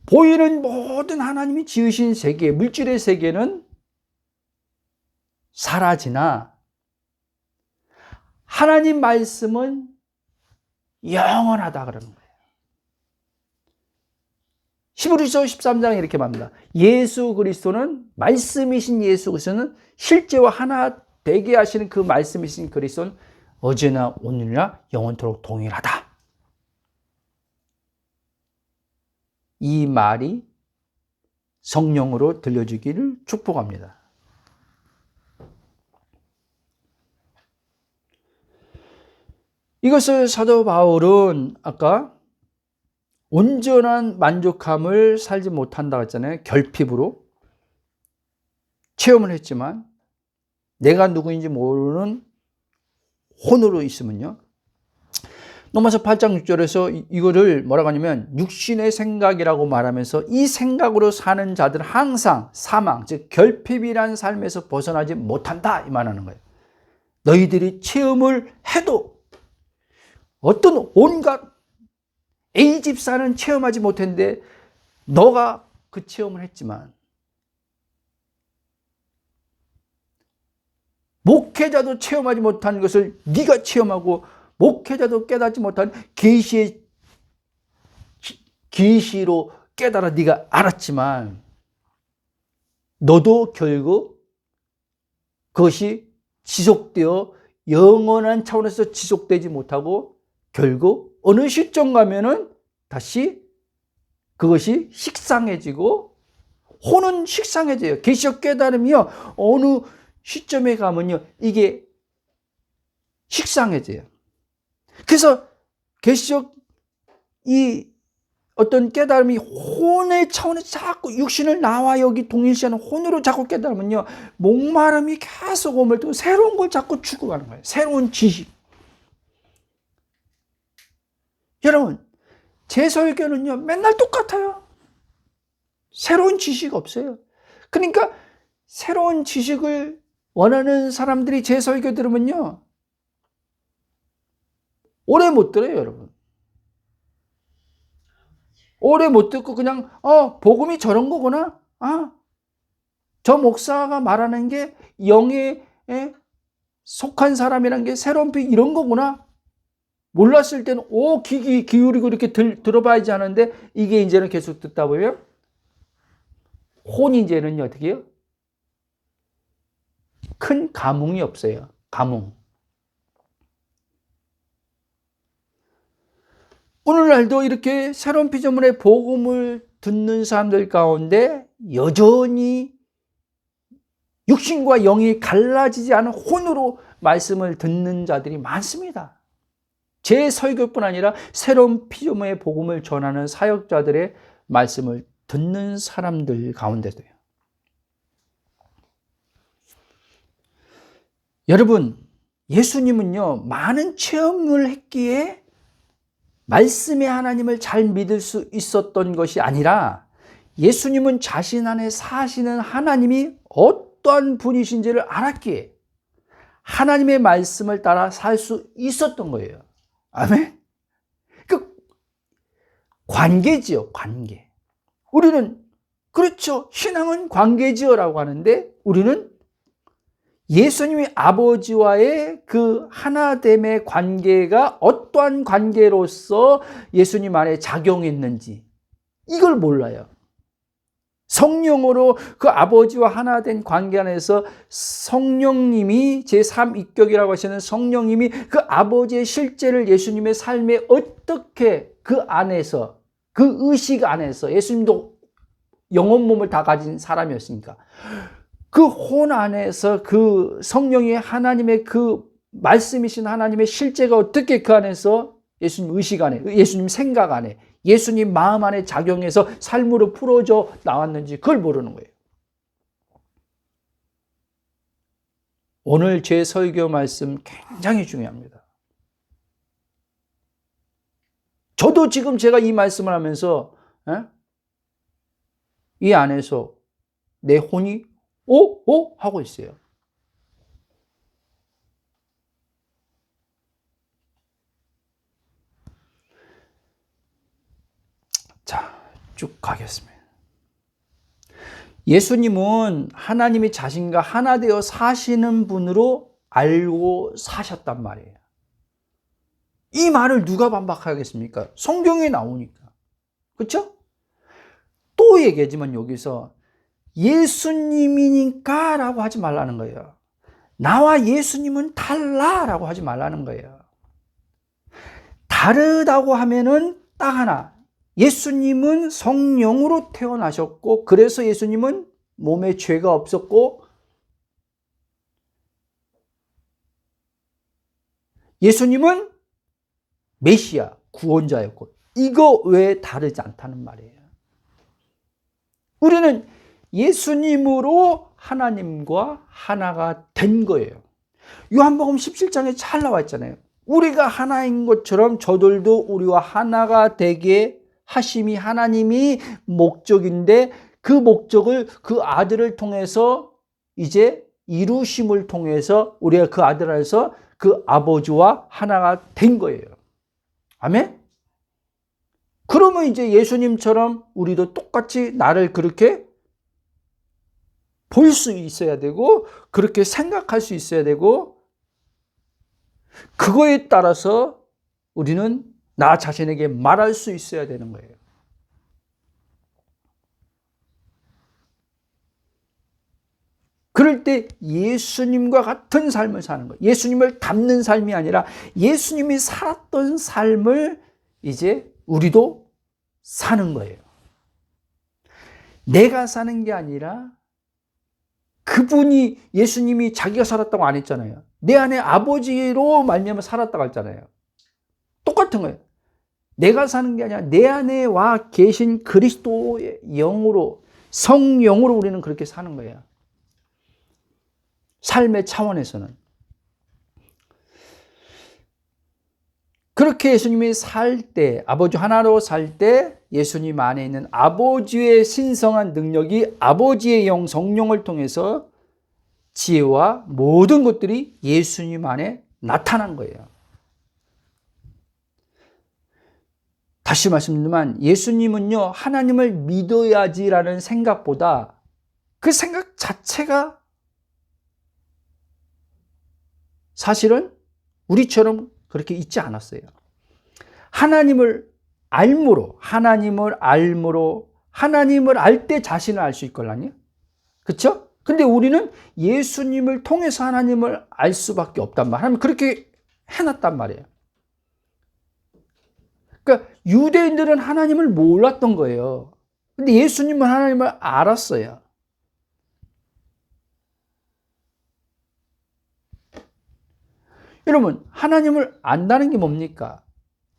보이는 모든 하나님이 지으신 세계, 물질의 세계는 사라지나 하나님 말씀은 영원하다 그러는 거예요. 히브리서 13장에 이렇게 말합니다. 예수 그리스도는, 말씀이신 예수 그리스도는 실제와 하나 되게 하시는 그 말씀이신 그리스도는 어제나 오늘이나 영원토록 동일하다. 이 말이 성령으로 들려주기를 축복합니다. 이것을 사도 바울은 아까 온전한 만족함을 살지 못한다고 했잖아요. 결핍으로 체험을 했지만 내가 누구인지 모르는 혼으로 있으면요. 로마서 8장 6절에서 이거를 뭐라고 하냐면 육신의 생각이라고 말하면서 이 생각으로 사는 자들은 항상 사망, 즉 결핍이란 삶에서 벗어나지 못한다 이 말하는 거예요. 너희들이 체험을 해도 어떤 온갖 A집사는 체험하지 못했는데 너가 그 체험을 했지만 목회자도 체험하지 못한 것을 네가 체험하고 목회자도 깨닫지 못한 계시로 깨달아 네가 알았지만 너도 결국 그것이 지속되어 영원한 차원에서 지속되지 못하고 결국 어느 시점 가면은 다시 그것이 식상해지고 혼은 식상해져요. 계시적 깨달음이요. 어느 시점에 가면요. 이게 식상해져요. 그래서 계시적 이 어떤 깨달음이 혼의 차원에서 자꾸 육신을 나와 여기 동일시하는 혼으로 자꾸 깨달으면요. 목마름이 계속 오물고 새로운 걸 자꾸 추구하는 거예요. 새로운 지식. 여러분, 제 설교는요. 맨날 똑같아요. 새로운 지식 없어요. 그러니까 새로운 지식을 원하는 사람들이 제 설교 들으면요. 오래 못 들어요, 여러분. 오래 못 듣고 그냥 복음이 저런 거구나. 저 목사가 말하는 게 영에 속한 사람이란 게 새로운 피 이런 거구나. 몰랐을 때는 귀 기울이고 이렇게 들어봐야지 하는데 이게 이제는 계속 듣다 보면 혼이 이제는 어떻게 해요? 큰 감흥이 없어요. 감흥. 오늘날도 이렇게 새로운 피조물의 복음을 듣는 사람들 가운데 여전히 육신과 영이 갈라지지 않은 혼으로 말씀을 듣는 자들이 많습니다. 제 설교뿐 아니라 새로운 피조물의 복음을 전하는 사역자들의 말씀을 듣는 사람들 가운데도요. 여러분, 예수님은요, 많은 체험을 했기에 말씀의 하나님을 잘 믿을 수 있었던 것이 아니라 예수님은 자신 안에 사시는 하나님이 어떠한 분이신지를 알았기에 하나님의 말씀을 따라 살 수 있었던 거예요. 아멘? 그 관계지요, 관계. 우리는, 그렇죠. 신앙은 관계지요라고 하는데 우리는 예수님이 아버지와의 그 하나됨의 관계가 어떠한 관계로서 예수님 안에 작용했는지 이걸 몰라요. 성령으로 그 아버지와 하나된 관계 안에서 성령님이 제3위격이라고 하시는 성령님이 그 아버지의 실제를 예수님의 삶에 어떻게 그 안에서 그 의식 안에서 예수님도 영혼 몸을 다 가진 사람이었으니까 그 혼 안에서 그 성령이 하나님의 그 말씀이신 하나님의 실제가 어떻게 그 안에서 예수님 의식 안에, 예수님 생각 안에, 예수님 마음 안에 작용해서 삶으로 풀어져 나왔는지 그걸 모르는 거예요. 오늘 제 설교 말씀 굉장히 중요합니다. 저도 지금 제가 이 말씀을 하면서 이 안에서 내 혼이 오? 하고 있어요. 자, 쭉 가겠습니다. 예수님은 하나님이 자신과 하나 되어 사시는 분으로 알고 사셨단 말이에요. 이 말을 누가 반박하겠습니까? 성경에 나오니까. 그렇죠? 또 얘기하지만 여기서 예수님이니까 라고 하지 말라는 거예요. 나와 예수님은 달라라고 하지 말라는 거예요. 다르다고 하면은 딱 하나. 예수님은 성령으로 태어나셨고 그래서 예수님은 몸에 죄가 없었고 예수님은 메시아, 구원자였고 이거 외에 다르지 않다는 말이에요. 우리는 예수님으로 하나님과 하나가 된 거예요. 요한복음 17장에 잘 나와 있잖아요. 우리가 하나인 것처럼 저들도 우리와 하나가 되게 하심이 하나님이 목적인데 그 목적을 그 아들을 통해서 이제 이루심을 통해서 우리가 그 아들 안에서 그 아버지와 하나가 된 거예요. 아멘? 그러면 이제 예수님처럼 우리도 똑같이 나를 그렇게 볼 수 있어야 되고 그렇게 생각할 수 있어야 되고 그거에 따라서 우리는 나 자신에게 말할 수 있어야 되는 거예요. 그럴 때 예수님과 같은 삶을 사는 거예요. 예수님을 닮는 삶이 아니라 예수님이 살았던 삶을 이제 우리도 사는 거예요. 내가 사는 게 아니라 그분이 예수님이 자기가 살았다고 안 했잖아요. 내 안에 아버지로 말미암아 살았다고 했잖아요. 똑같은 거예요. 내가 사는 게 아니라 내 안에 와 계신 그리스도의 영으로 성령으로 우리는 그렇게 사는 거예요. 삶의 차원에서는. 그렇게 예수님이 살 때, 아버지 하나로 살 때 예수님 안에 있는 아버지의 신성한 능력이 아버지의 영 성령을 통해서 지혜와 모든 것들이 예수님 안에 나타난 거예요. 다시 말씀드리면 예수님은요 하나님을 믿어야지라는 생각보다 그 생각 자체가 사실은 우리처럼 그렇게 있지 않았어요. 하나님을 알므로 하나님을 알 때 자신을 알 수 있걸라니요. 그렇죠? 근데 우리는 예수님을 통해서 하나님을 알 수밖에 없단 말이에요. 하나님 그렇게 해놨단 말이에요. 그러니까 유대인들은 하나님을 몰랐던 거예요. 근데 예수님은 하나님을 알았어요. 여러분, 하나님을 안다는 게 뭡니까?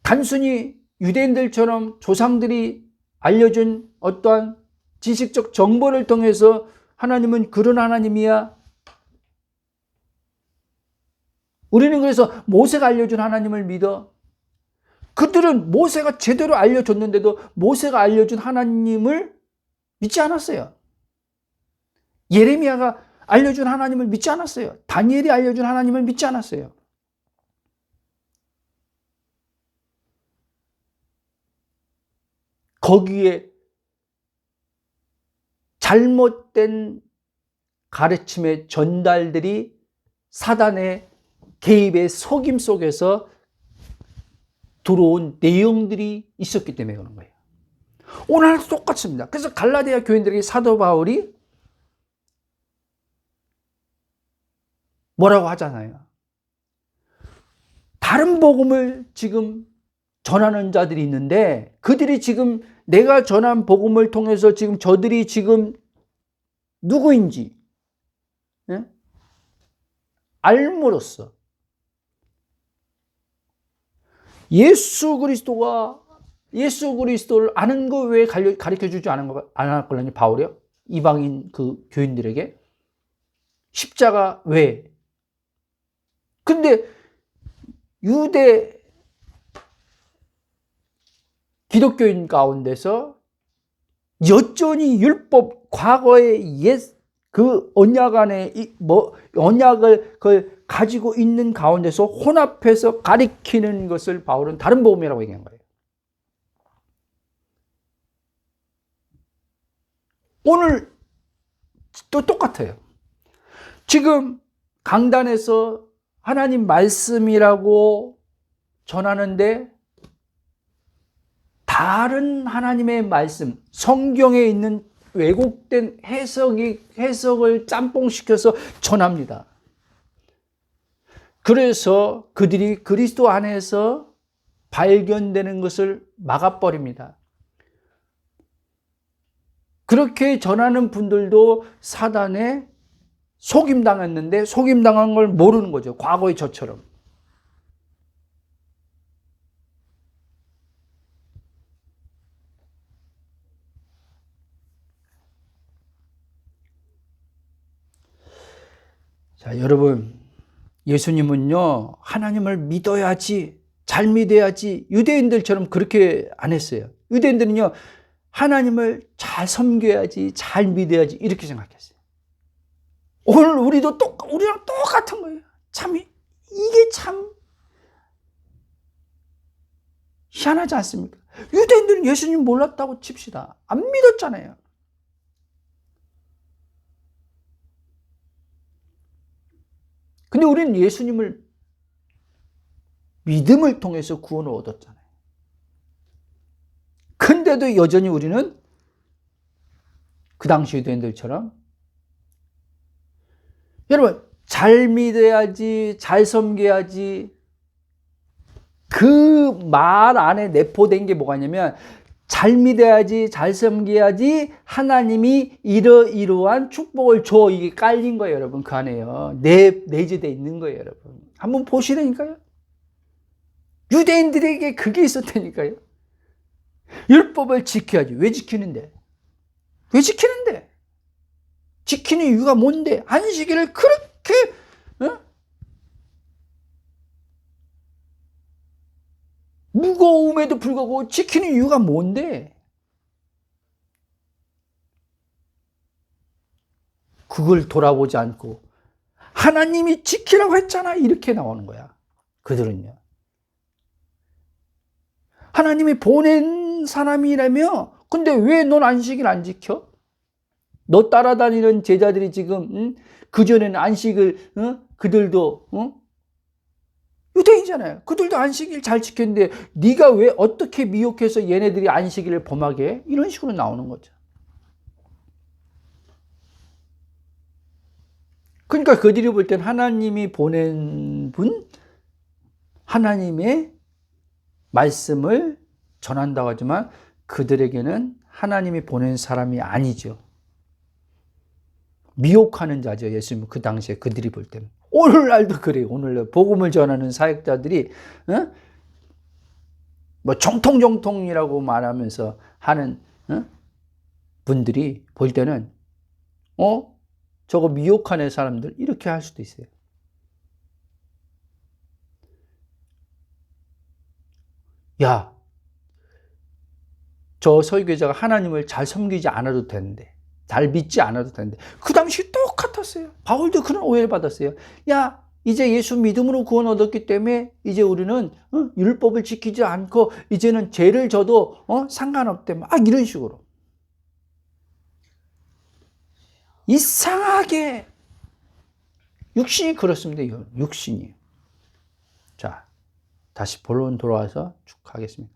단순히 유대인들처럼 조상들이 알려준 어떠한 지식적 정보를 통해서 하나님은 그런 하나님이야. 우리는 그래서 모세가 알려준 하나님을 믿어. 그들은 모세가 제대로 알려줬는데도 모세가 알려준 하나님을 믿지 않았어요. 예레미야가 알려준 하나님을 믿지 않았어요. 다니엘이 알려준 하나님을 믿지 않았어요. 거기에 잘못된 가르침의 전달들이 사단의 개입의 속임 속에서 들어온 내용들이 있었기 때문에 그런 거예요. 오늘도 똑같습니다. 그래서 갈라디아 교인들에게 사도 바울이 뭐라고 하잖아요. 다른 복음을 지금 전하는 자들이 있는데 그들이 지금 내가 전한 복음을 통해서 지금 저들이 지금 누구인지 알므로써 예수 그리스도를 아는 거 왜 가르쳐 주지 않았걸라니 바울이요? 이방인 그 교인들에게 십자가 왜? 근데 유대 기독교인 가운데서 여전히 율법 과거의 그 언약 안에 언약을 가지고 있는 가운데서 혼합해서 가리키는 것을 바울은 다른 복음이라고 얘기한 거예요. 오늘 또 똑같아요. 지금 강단에서 하나님 말씀이라고 전하는데 다른 하나님의 말씀, 성경에 있는 왜곡된 해석을 짬뽕시켜서 전합니다. 그래서 그들이 그리스도 안에서 발견되는 것을 막아버립니다. 그렇게 전하는 분들도 사단에 속임당했는데 속임당한 걸 모르는 거죠. 과거의 저처럼. 자, 여러분, 예수님은요, 하나님을 믿어야지, 잘 믿어야지, 유대인들처럼 그렇게 안 했어요. 유대인들은요, 하나님을 잘 섬겨야지, 잘 믿어야지, 이렇게 생각했어요. 오늘 우리랑 똑같은 거예요. 참, 이게 참 희한하지 않습니까? 유대인들은 예수님 몰랐다고 칩시다. 안 믿었잖아요. 근데 우리는 예수님을 믿음을 통해서 구원을 얻었잖아요. 근데도 여전히 우리는 그 당시 유대인들처럼 여러분 잘 믿어야지, 잘 섬겨야지 그 말 안에 내포된 게 뭐가 있냐면 잘 믿어야지, 잘 섬겨야지 하나님이 이러이러한 축복을 줘. 이게 깔린 거예요, 여러분. 그 안에요. 내재되어 있는 거예요, 여러분. 한번 보시라니까요. 유대인들에게 그게 있었다니까요. 율법을 지켜야지. 왜 지키는데? 왜 지키는데? 지키는 이유가 뭔데? 안식일을 그렇게 무거움에도 불구하고 지키는 이유가 뭔데? 그걸 돌아보지 않고 하나님이 지키라고 했잖아. 이렇게 나오는 거야. 그들은요. 하나님이 보낸 사람이라며 근데 왜 넌 안식일 안 지켜? 너 따라다니는 제자들이 지금 그전에는 안식을 그들도 유대인이잖아요. 그들도 안식일 잘 지켰는데 네가 왜 어떻게 미혹해서 얘네들이 안식일을 범하게 해? 이런 식으로 나오는 거죠. 그러니까 그들이 볼 땐 하나님이 보낸 분, 하나님의 말씀을 전한다고 하지만 그들에게는 하나님이 보낸 사람이 아니죠. 미혹하는 자죠. 예수님 그 당시에 그들이 볼 때는. 오늘날도 그래요. 오늘날 복음을 전하는 사역자들이 뭐 정통이라고 말하면서 하는 분들이 볼 때는 저거 미혹하는 사람들 이렇게 할 수도 있어요. 야, 저 설교자가 하나님을 잘 섬기지 않아도 되는데, 잘 믿지 않아도 되는데, 그 당시 똑같았어요. 바울도 그런 오해를 받았어요. 야, 이제 예수 믿음으로 구원 얻었기 때문에 이제 우리는 율법을 지키지 않고 이제는 죄를 져도 상관없대. 막 이런 식으로. 이상하게 육신이 그렇습니다. 육신이. 자, 다시 본론 돌아와서 쭉 하겠습니다.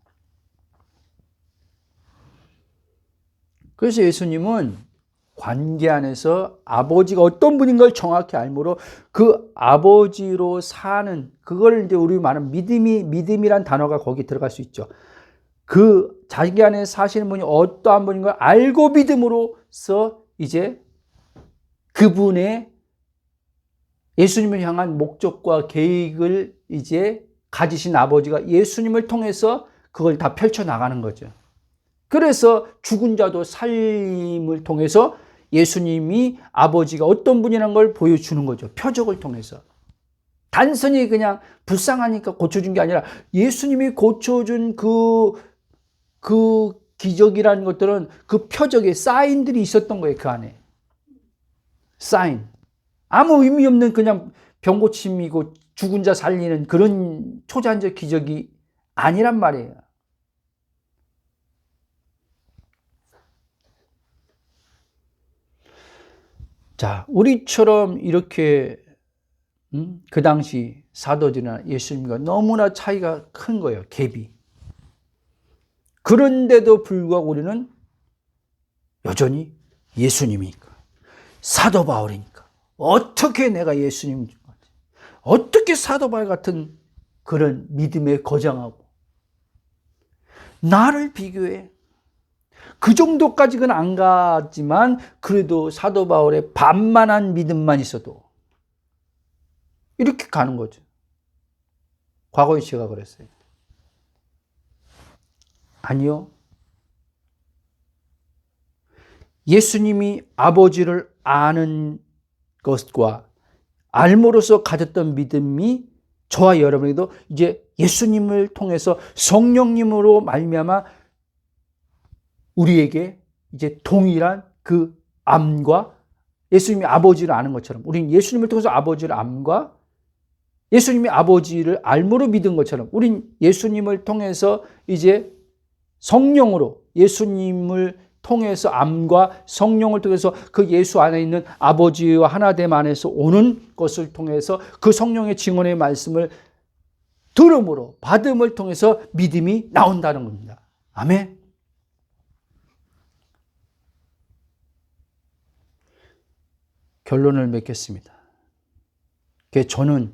그래서 예수님은 관계 안에서 아버지가 어떤 분인 걸 정확히 알므로 그 아버지로 사는, 그걸 이제 우리 말하는 믿음이란 단어가 거기 들어갈 수 있죠. 그 자기 안에 사시는 분이 어떠한 분인 걸 알고 믿음으로써 이제 그분의 예수님을 향한 목적과 계획을 이제 가지신 아버지가 예수님을 통해서 그걸 다 펼쳐나가는 거죠. 그래서 죽은 자도 살림을 통해서 예수님이 아버지가 어떤 분이라는 걸 보여주는 거죠. 표적을 통해서. 단순히 그냥 불쌍하니까 고쳐준 게 아니라 예수님이 고쳐준 그 기적이라는 것들은 그 표적에 사인들이 있었던 거예요. 그 안에. 사인. 아무 의미 없는 그냥 병 고침이고 죽은 자 살리는 그런 초자연적 기적이 아니란 말이에요. 자, 우리처럼 이렇게 그 당시 사도들이나 예수님과 너무나 차이가 큰 거예요. 갭이. 그런데도 불구하고 우리는 여전히 예수님이니까, 사도 바울이니까 어떻게 내가 예수님, 어떻게 사도 바울 같은 그런 믿음에 거장하고 나를 비교해. 그 정도까지는 안 가지만 그래도 사도 바울의 반만한 믿음만 있어도 이렇게 가는 거죠. 과거에 제가 그랬어요. 아니요. 예수님이 아버지를 아는 것과 알므로써 가졌던 믿음이 저와 여러분에게도 이제 예수님을 통해서 성령님으로 말미암아 우리에게 이제 동일한 그 암과 예수님이 아버지를 아는 것처럼 우린 예수님을 통해서 아버지를 암과 예수님이 아버지를 알므로 믿은 것처럼 우린 예수님을 통해서 이제 성령으로 예수님을 통해서 암과 성령을 통해서 그 예수 안에 있는 아버지와 하나됨 안에서 오는 것을 통해서 그 성령의 증언의 말씀을 들음으로 받음을 통해서 믿음이 나온다는 겁니다. 아멘. 결론을 맺겠습니다. 저는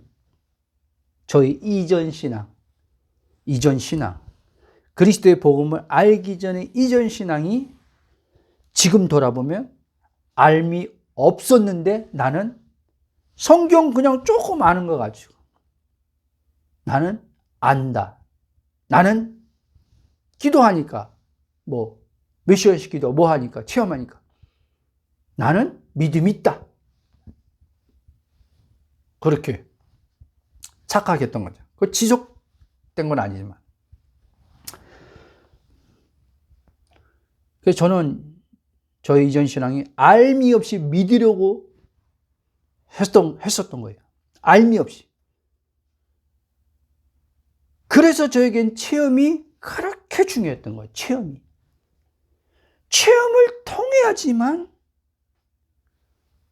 저희 이전 신앙, 그리스도의 복음을 알기 전에 이전 신앙이 지금 돌아보면 알미 없었는데 나는 성경 그냥 조금 아는 거 가지고 나는 안다. 나는 기도하니까 몇 시간씩 기도 뭐 하니까 체험하니까 나는 믿음이 있다. 그렇게 착각했던 거죠. 그 지속된 건 아니지만. 그래서 저는 저희 이전 신앙이 알미 없이 믿으려고 했었던 거예요. 알미 없이. 그래서 저에겐 체험이 그렇게 중요했던 거예요. 체험이. 체험을 통해야지만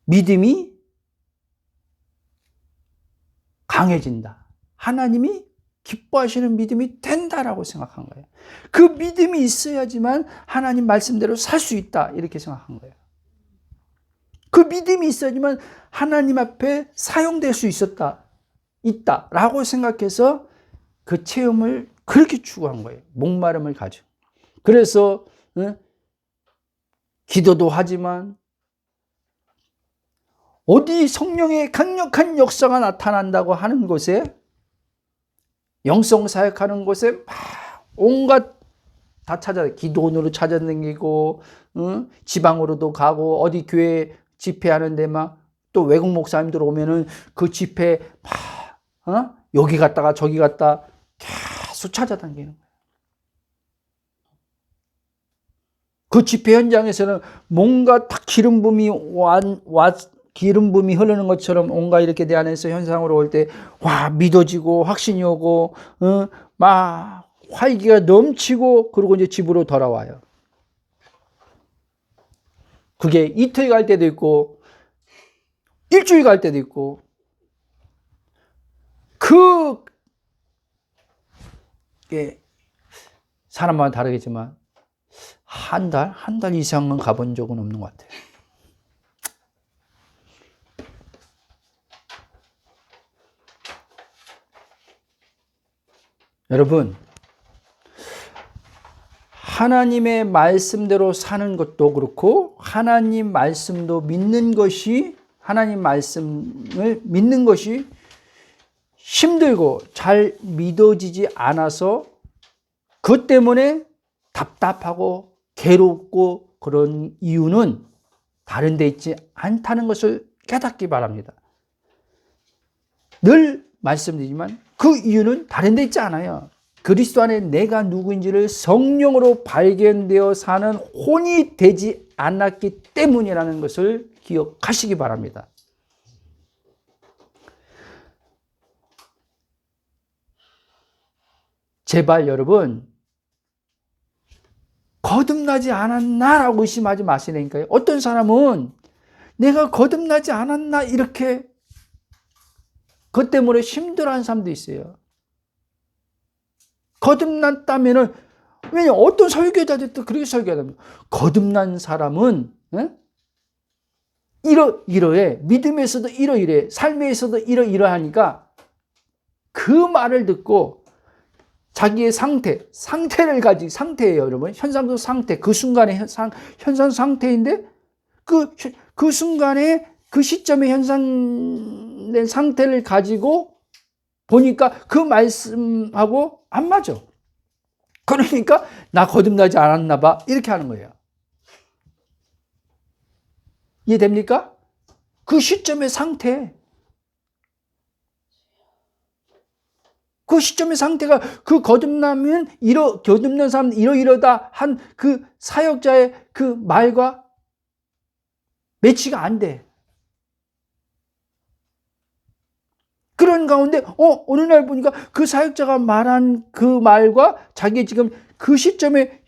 믿음이 강해진다. 하나님이 기뻐하시는 믿음이 된다라고 생각한 거예요. 그 믿음이 있어야지만 하나님 말씀대로 살 수 있다. 이렇게 생각한 거예요. 그 믿음이 있어야지만 하나님 앞에 사용될 수 있다라고 생각해서 그 체험을 그렇게 추구한 거예요. 목마름을 가지고. 그래서 기도도 하지만 어디 성령의 강력한 역사가 나타난다고 하는 곳에 영성 사역하는 곳에 막 온갖 다 기도원으로 찾아다니고 지방으로도 가고 어디 교회 집회하는데 막 또 외국 목사님들 오면은 그 집회 막 여기 갔다가 저기 갔다 계속 찾아다니는 거예요. 그 집회 현장에서는 뭔가 딱 기름 붐이 흐르는 것처럼 뭔가 이렇게 내 안에서 현상으로 올 때, 와, 믿어지고, 확신이 오고, 막 활기가 넘치고, 그리고 이제 집으로 돌아와요. 그게 이틀 갈 때도 있고, 일주일 갈 때도 있고, 그게 사람마다 다르겠지만, 한 달 이상은 가본 적은 없는 것 같아요. 여러분, 하나님의 말씀대로 사는 것도 그렇고, 하나님 말씀도 믿는 것이, 하나님 말씀을 믿는 것이 힘들고 잘 믿어지지 않아서 그것 때문에 답답하고 괴롭고 그런 이유는 다른 데 있지 않다는 것을 깨닫기 바랍니다. 늘 말씀드리지만 그 이유는 다른 데 있지 않아요. 그리스도 안에 내가 누구인지를 성령으로 발견되어 사는 혼이 되지 않았기 때문이라는 것을 기억하시기 바랍니다. 제발 여러분, 거듭나지 않았나라고 의심하지 마시라니까요. 어떤 사람은 내가 거듭나지 않았나 이렇게 그것 때문에 힘들어하는 사람도 있어요. 거듭났다면은, 왜냐, 어떤 설교자들도 그렇게 설교합니다. 거듭난 사람은, 이러이러해. 믿음에서도 이러이러해. 삶에서도 이러이러하니까 그 말을 듣고 자기의 상태를 가지고, 상태예요, 여러분. 현상도 상태, 그 순간의 현상 상태인데, 그 순간에 그 시점에 현상된 상태를 가지고 보니까 그 말씀하고 안 맞아. 그러니까 나 거듭나지 않았나 봐. 이렇게 하는 거예요. 이해됩니까? 그 시점의 상태. 그 시점의 상태가 그 거듭나면 거듭난 사람 이러이러다 한 그 사역자의 그 말과 매치가 안 돼. 그런 가운데 어느 날 보니까 그 사역자가 말한 그 말과 자기 지금 그 시점의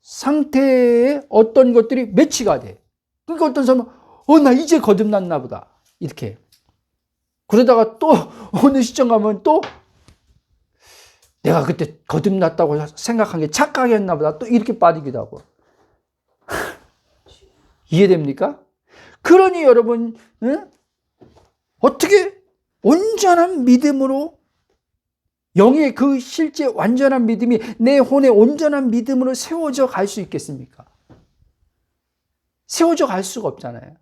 상태에 어떤 것들이 매치가 돼. 그러니까 어떤 사람은 나 이제 거듭났나 보다. 이렇게. 그러다가 또 어느 시점 가면 또 내가 그때 거듭났다고 생각한 게 착각이었나 보다. 또 이렇게 빠지기도 하고. 이해됩니까? 그러니 여러분, 어떻게 온전한 믿음으로, 영의 그 실제 완전한 믿음이 내 혼의 온전한 믿음으로 세워져 갈 수 있겠습니까? 세워져 갈 수가 없잖아요.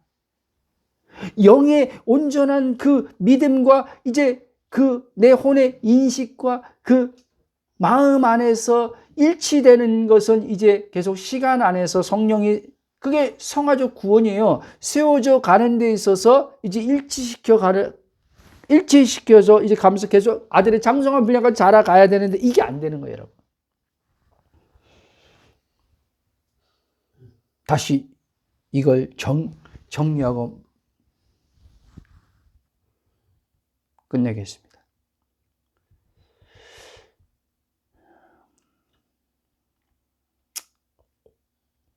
영의 온전한 그 믿음과 이제 그 내 혼의 인식과 그 마음 안에서 일치되는 것은 이제 계속 시간 안에서 성령이, 그게 성화적 구원이에요. 세워져 가는 데 있어서 이제 일치시켜서 이제 가면서 계속 아들의 장성한 분야까지 자라가야 되는데 이게 안 되는 거예요, 여러분. 다시 이걸 정리하고 끝내겠습니다.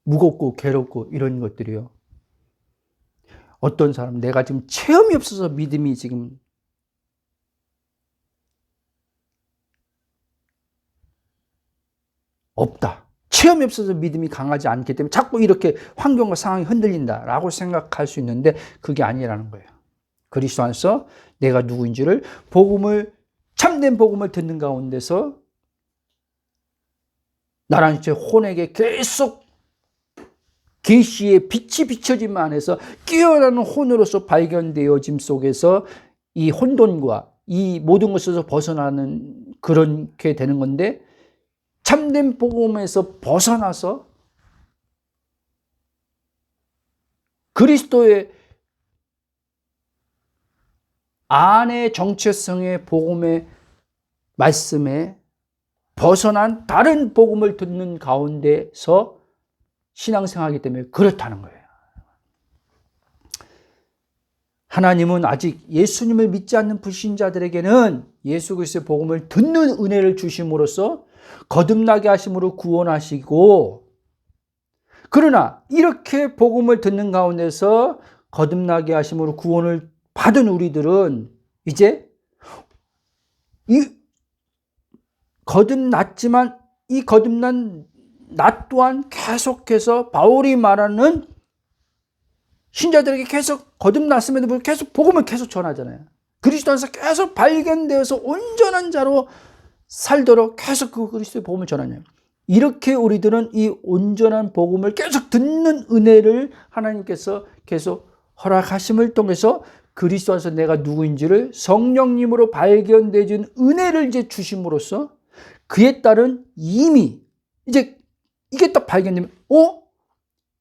무겁고 괴롭고 이런 것들이요. 어떤 사람, 내가 지금 체험이 없어서 믿음이 지금 없다. 체험이 없어서 믿음이 강하지 않기 때문에 자꾸 이렇게 환경과 상황이 흔들린다라고 생각할 수 있는데 그게 아니라는 거예요. 그리스도 안에서 내가 누구인지를 참된 복음을 듣는 가운데서 나란 제 혼에게 계속 계시의 빛이 비춰짐 안에서 깨어나는 혼으로서 발견되어짐 속에서 이 혼돈과 이 모든 것에서 벗어나는 그렇게 되는 건데, 참된 복음에서 벗어나서 그리스도의 안의 정체성의 복음의 말씀에 벗어난 다른 복음을 듣는 가운데서 신앙생활하기 때문에 그렇다는 거예요. 하나님은 아직 예수님을 믿지 않는 불신자들에게는 예수 그리스도의 복음을 듣는 은혜를 주심으로써 거듭나게 하심으로 구원하시고, 그러나 이렇게 복음을 듣는 가운데서 거듭나게 하심으로 구원을 받은 우리들은 이제 이 거듭났지만 이 거듭난 나 또한 계속해서 바울이 말하는 신자들에게 계속 거듭났음에도 불구하고 계속 복음을 계속 전하잖아요. 그리스도 안에서 계속 발견되어서 온전한 자로 살도록 계속 그 그리스도의 복음을 전하냐. 이렇게 우리들은 이 온전한 복음을 계속 듣는 은혜를 하나님께서 계속 허락하심을 통해서 그리스도 안에서 내가 누구인지를 성령님으로 발견되어진 은혜를 이제 주심으로써 그에 따른 이미 이제 이게 딱 발견되면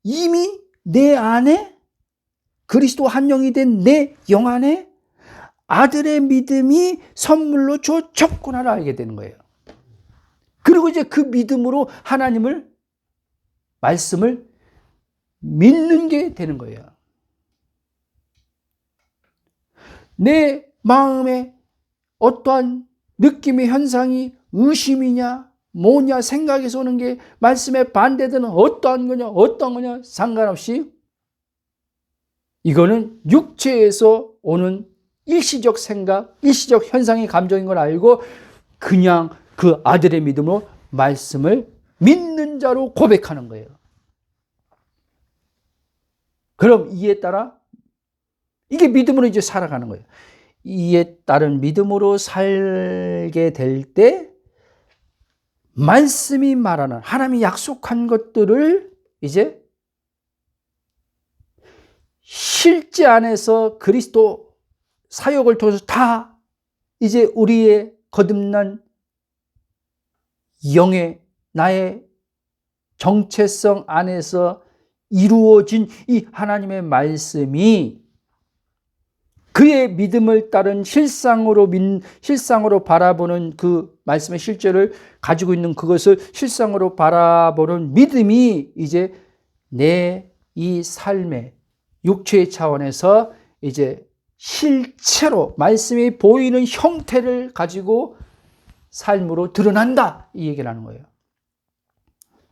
이미 내 안에 그리스도 한 영이 된 내 영 안에 아들의 믿음이 선물로 주어졌구나를 알게 되는 거예요. 그리고 이제 그 믿음으로 하나님을 말씀을 믿는 게 되는 거예요. 내 마음에 어떠한 느낌의 현상이 의심이냐 뭐냐 생각에서 오는 게 말씀에 반대되는 어떠한 거냐 상관없이 이거는 육체에서 오는 일시적 생각, 일시적 현상의 감정인 걸 알고 그냥 그 아들의 믿음으로 말씀을 믿는 자로 고백하는 거예요. 그럼 이에 따라 이게 믿음으로 이제 살아가는 거예요. 이에 따른 믿음으로 살게 될 때 말씀이 말하는 하나님이 약속한 것들을 이제 실제 안에서 그리스도 사역을 통해서 다 이제 우리의 거듭난 영의 나의 정체성 안에서 이루어진 이 하나님의 말씀이 그의 믿음을 따른 실상으로 바라보는 그 말씀의 실제를 가지고 있는 그것을 실상으로 바라보는 믿음이 이제 내 이 삶의 육체의 차원에서 이제 실체로 말씀이 보이는 형태를 가지고 삶으로 드러난다 이 얘기를 하는 거예요.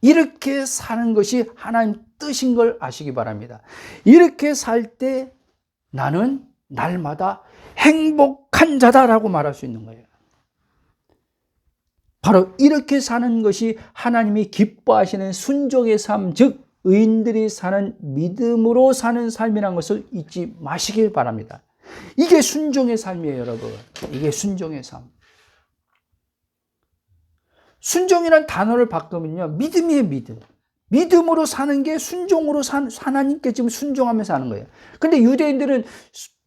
이렇게 사는 것이 하나님 뜻인 걸 아시기 바랍니다. 이렇게 살 때 나는 날마다 행복한 자다라고 말할 수 있는 거예요. 바로 이렇게 사는 것이 하나님이 기뻐하시는 순종의 삶, 즉 의인들이 사는 믿음으로 사는 삶이라는 것을 잊지 마시길 바랍니다. 이게 순종의 삶이에요, 여러분. 이게 순종의 삶. 순종이란 단어를 바꾸면요, 믿음이에요, 믿음. 믿음으로 사는 게 순종으로 하나님께 지금 순종하면서 사는 거예요. 근데 유대인들은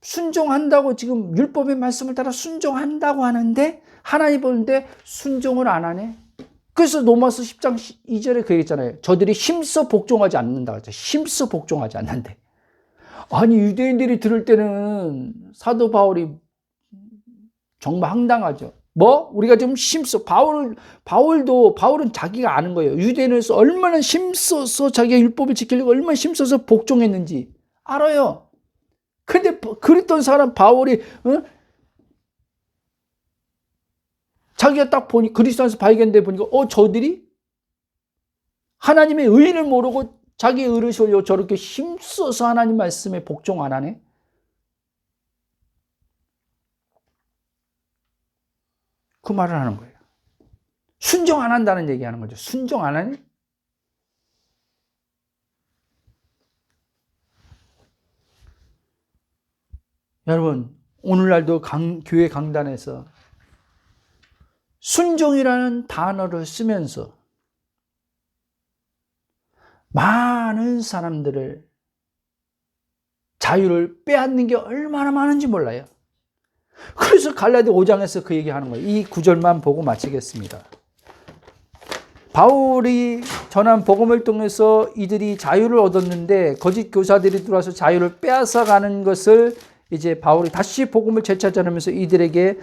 순종한다고 지금 율법의 말씀을 따라 순종한다고 하는데 하나님 보는데 순종을 안 하네. 그래서 로마서 10장 2절에 그 얘기했잖아요. 저들이 힘써 복종하지 않는다 그랬죠. 힘써 복종하지 않는데. 아니 유대인들이 들을 때는 사도 바울이 정말 황당하죠. 우리가 좀 힘써 바울은 자기가 아는 거예요. 유대인에서 얼마나 힘써서 자기가 율법을 지키려고 얼마나 힘써서 복종했는지 알아요. 근데 그랬던 사람 바울이 자기가 딱 보니 그리스도 안에서 발견돼 보니까 저들이 하나님의 의를 모르고 자기 의를 세우려고 저렇게 힘써서 하나님 말씀에 복종 안 하네. 그 말을 하는 거예요. 순종 안 한다는 얘기하는 거죠. 순종 안 하니? 여러분 오늘날도 교회 강단에서 순종이라는 단어를 쓰면서 많은 사람들을 자유를 빼앗는 게 얼마나 많은지 몰라요. 그래서 갈라디 5장에서 그 얘기하는 거예요. 이 구절만 보고 마치겠습니다. 바울이 전한 복음을 통해서 이들이 자유를 얻었는데 거짓 교사들이 들어와서 자유를 빼앗아가는 것을 이제 바울이 다시 복음을 재찾아내면서 이들에게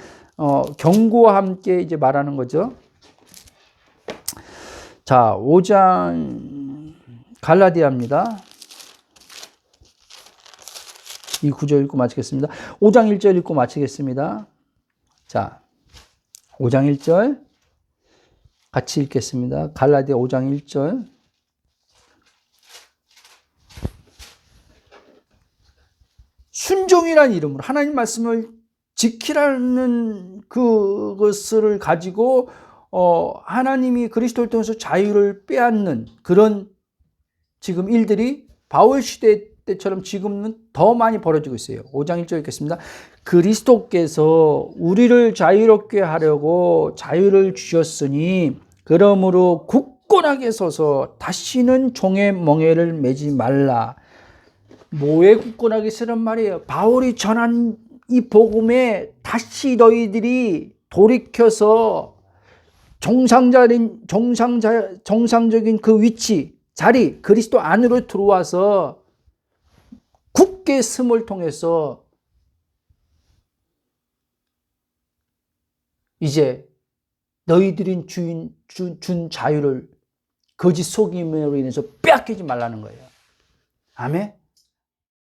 경고와 함께 이제 말하는 거죠. 자, 5장 갈라디아입니다. 이 구절 읽고 마치겠습니다. 5장 1절 읽고 마치겠습니다. 자, 5장 1절 같이 읽겠습니다. 갈라디아 5장 1절. 순종이라는 이름으로 하나님 말씀을 지키라는 그것을 가지고 하나님이 그리스도를 통해서 자유를 빼앗는 그런 지금 일들이 바울 시대 때처럼 지금은 더 많이 벌어지고 있어요. 5장 1절 읽겠습니다. 그리스도께서 우리를 자유롭게 하려고 자유를 주셨으니 그러므로 굳건하게 서서 다시는 종의 멍에를 매지 말라. 뭐에 굳건하게 쓰란 말이에요? 바울이 전한 이 복음에 다시 너희들이 돌이켜서 정상적인 그 위치, 자리, 그리스도 안으로 들어와서 굳게 숨을 통해서 이제 너희들인 준 자유를 거짓 속임으로 인해서 빼앗기지 말라는 거예요. 아멘.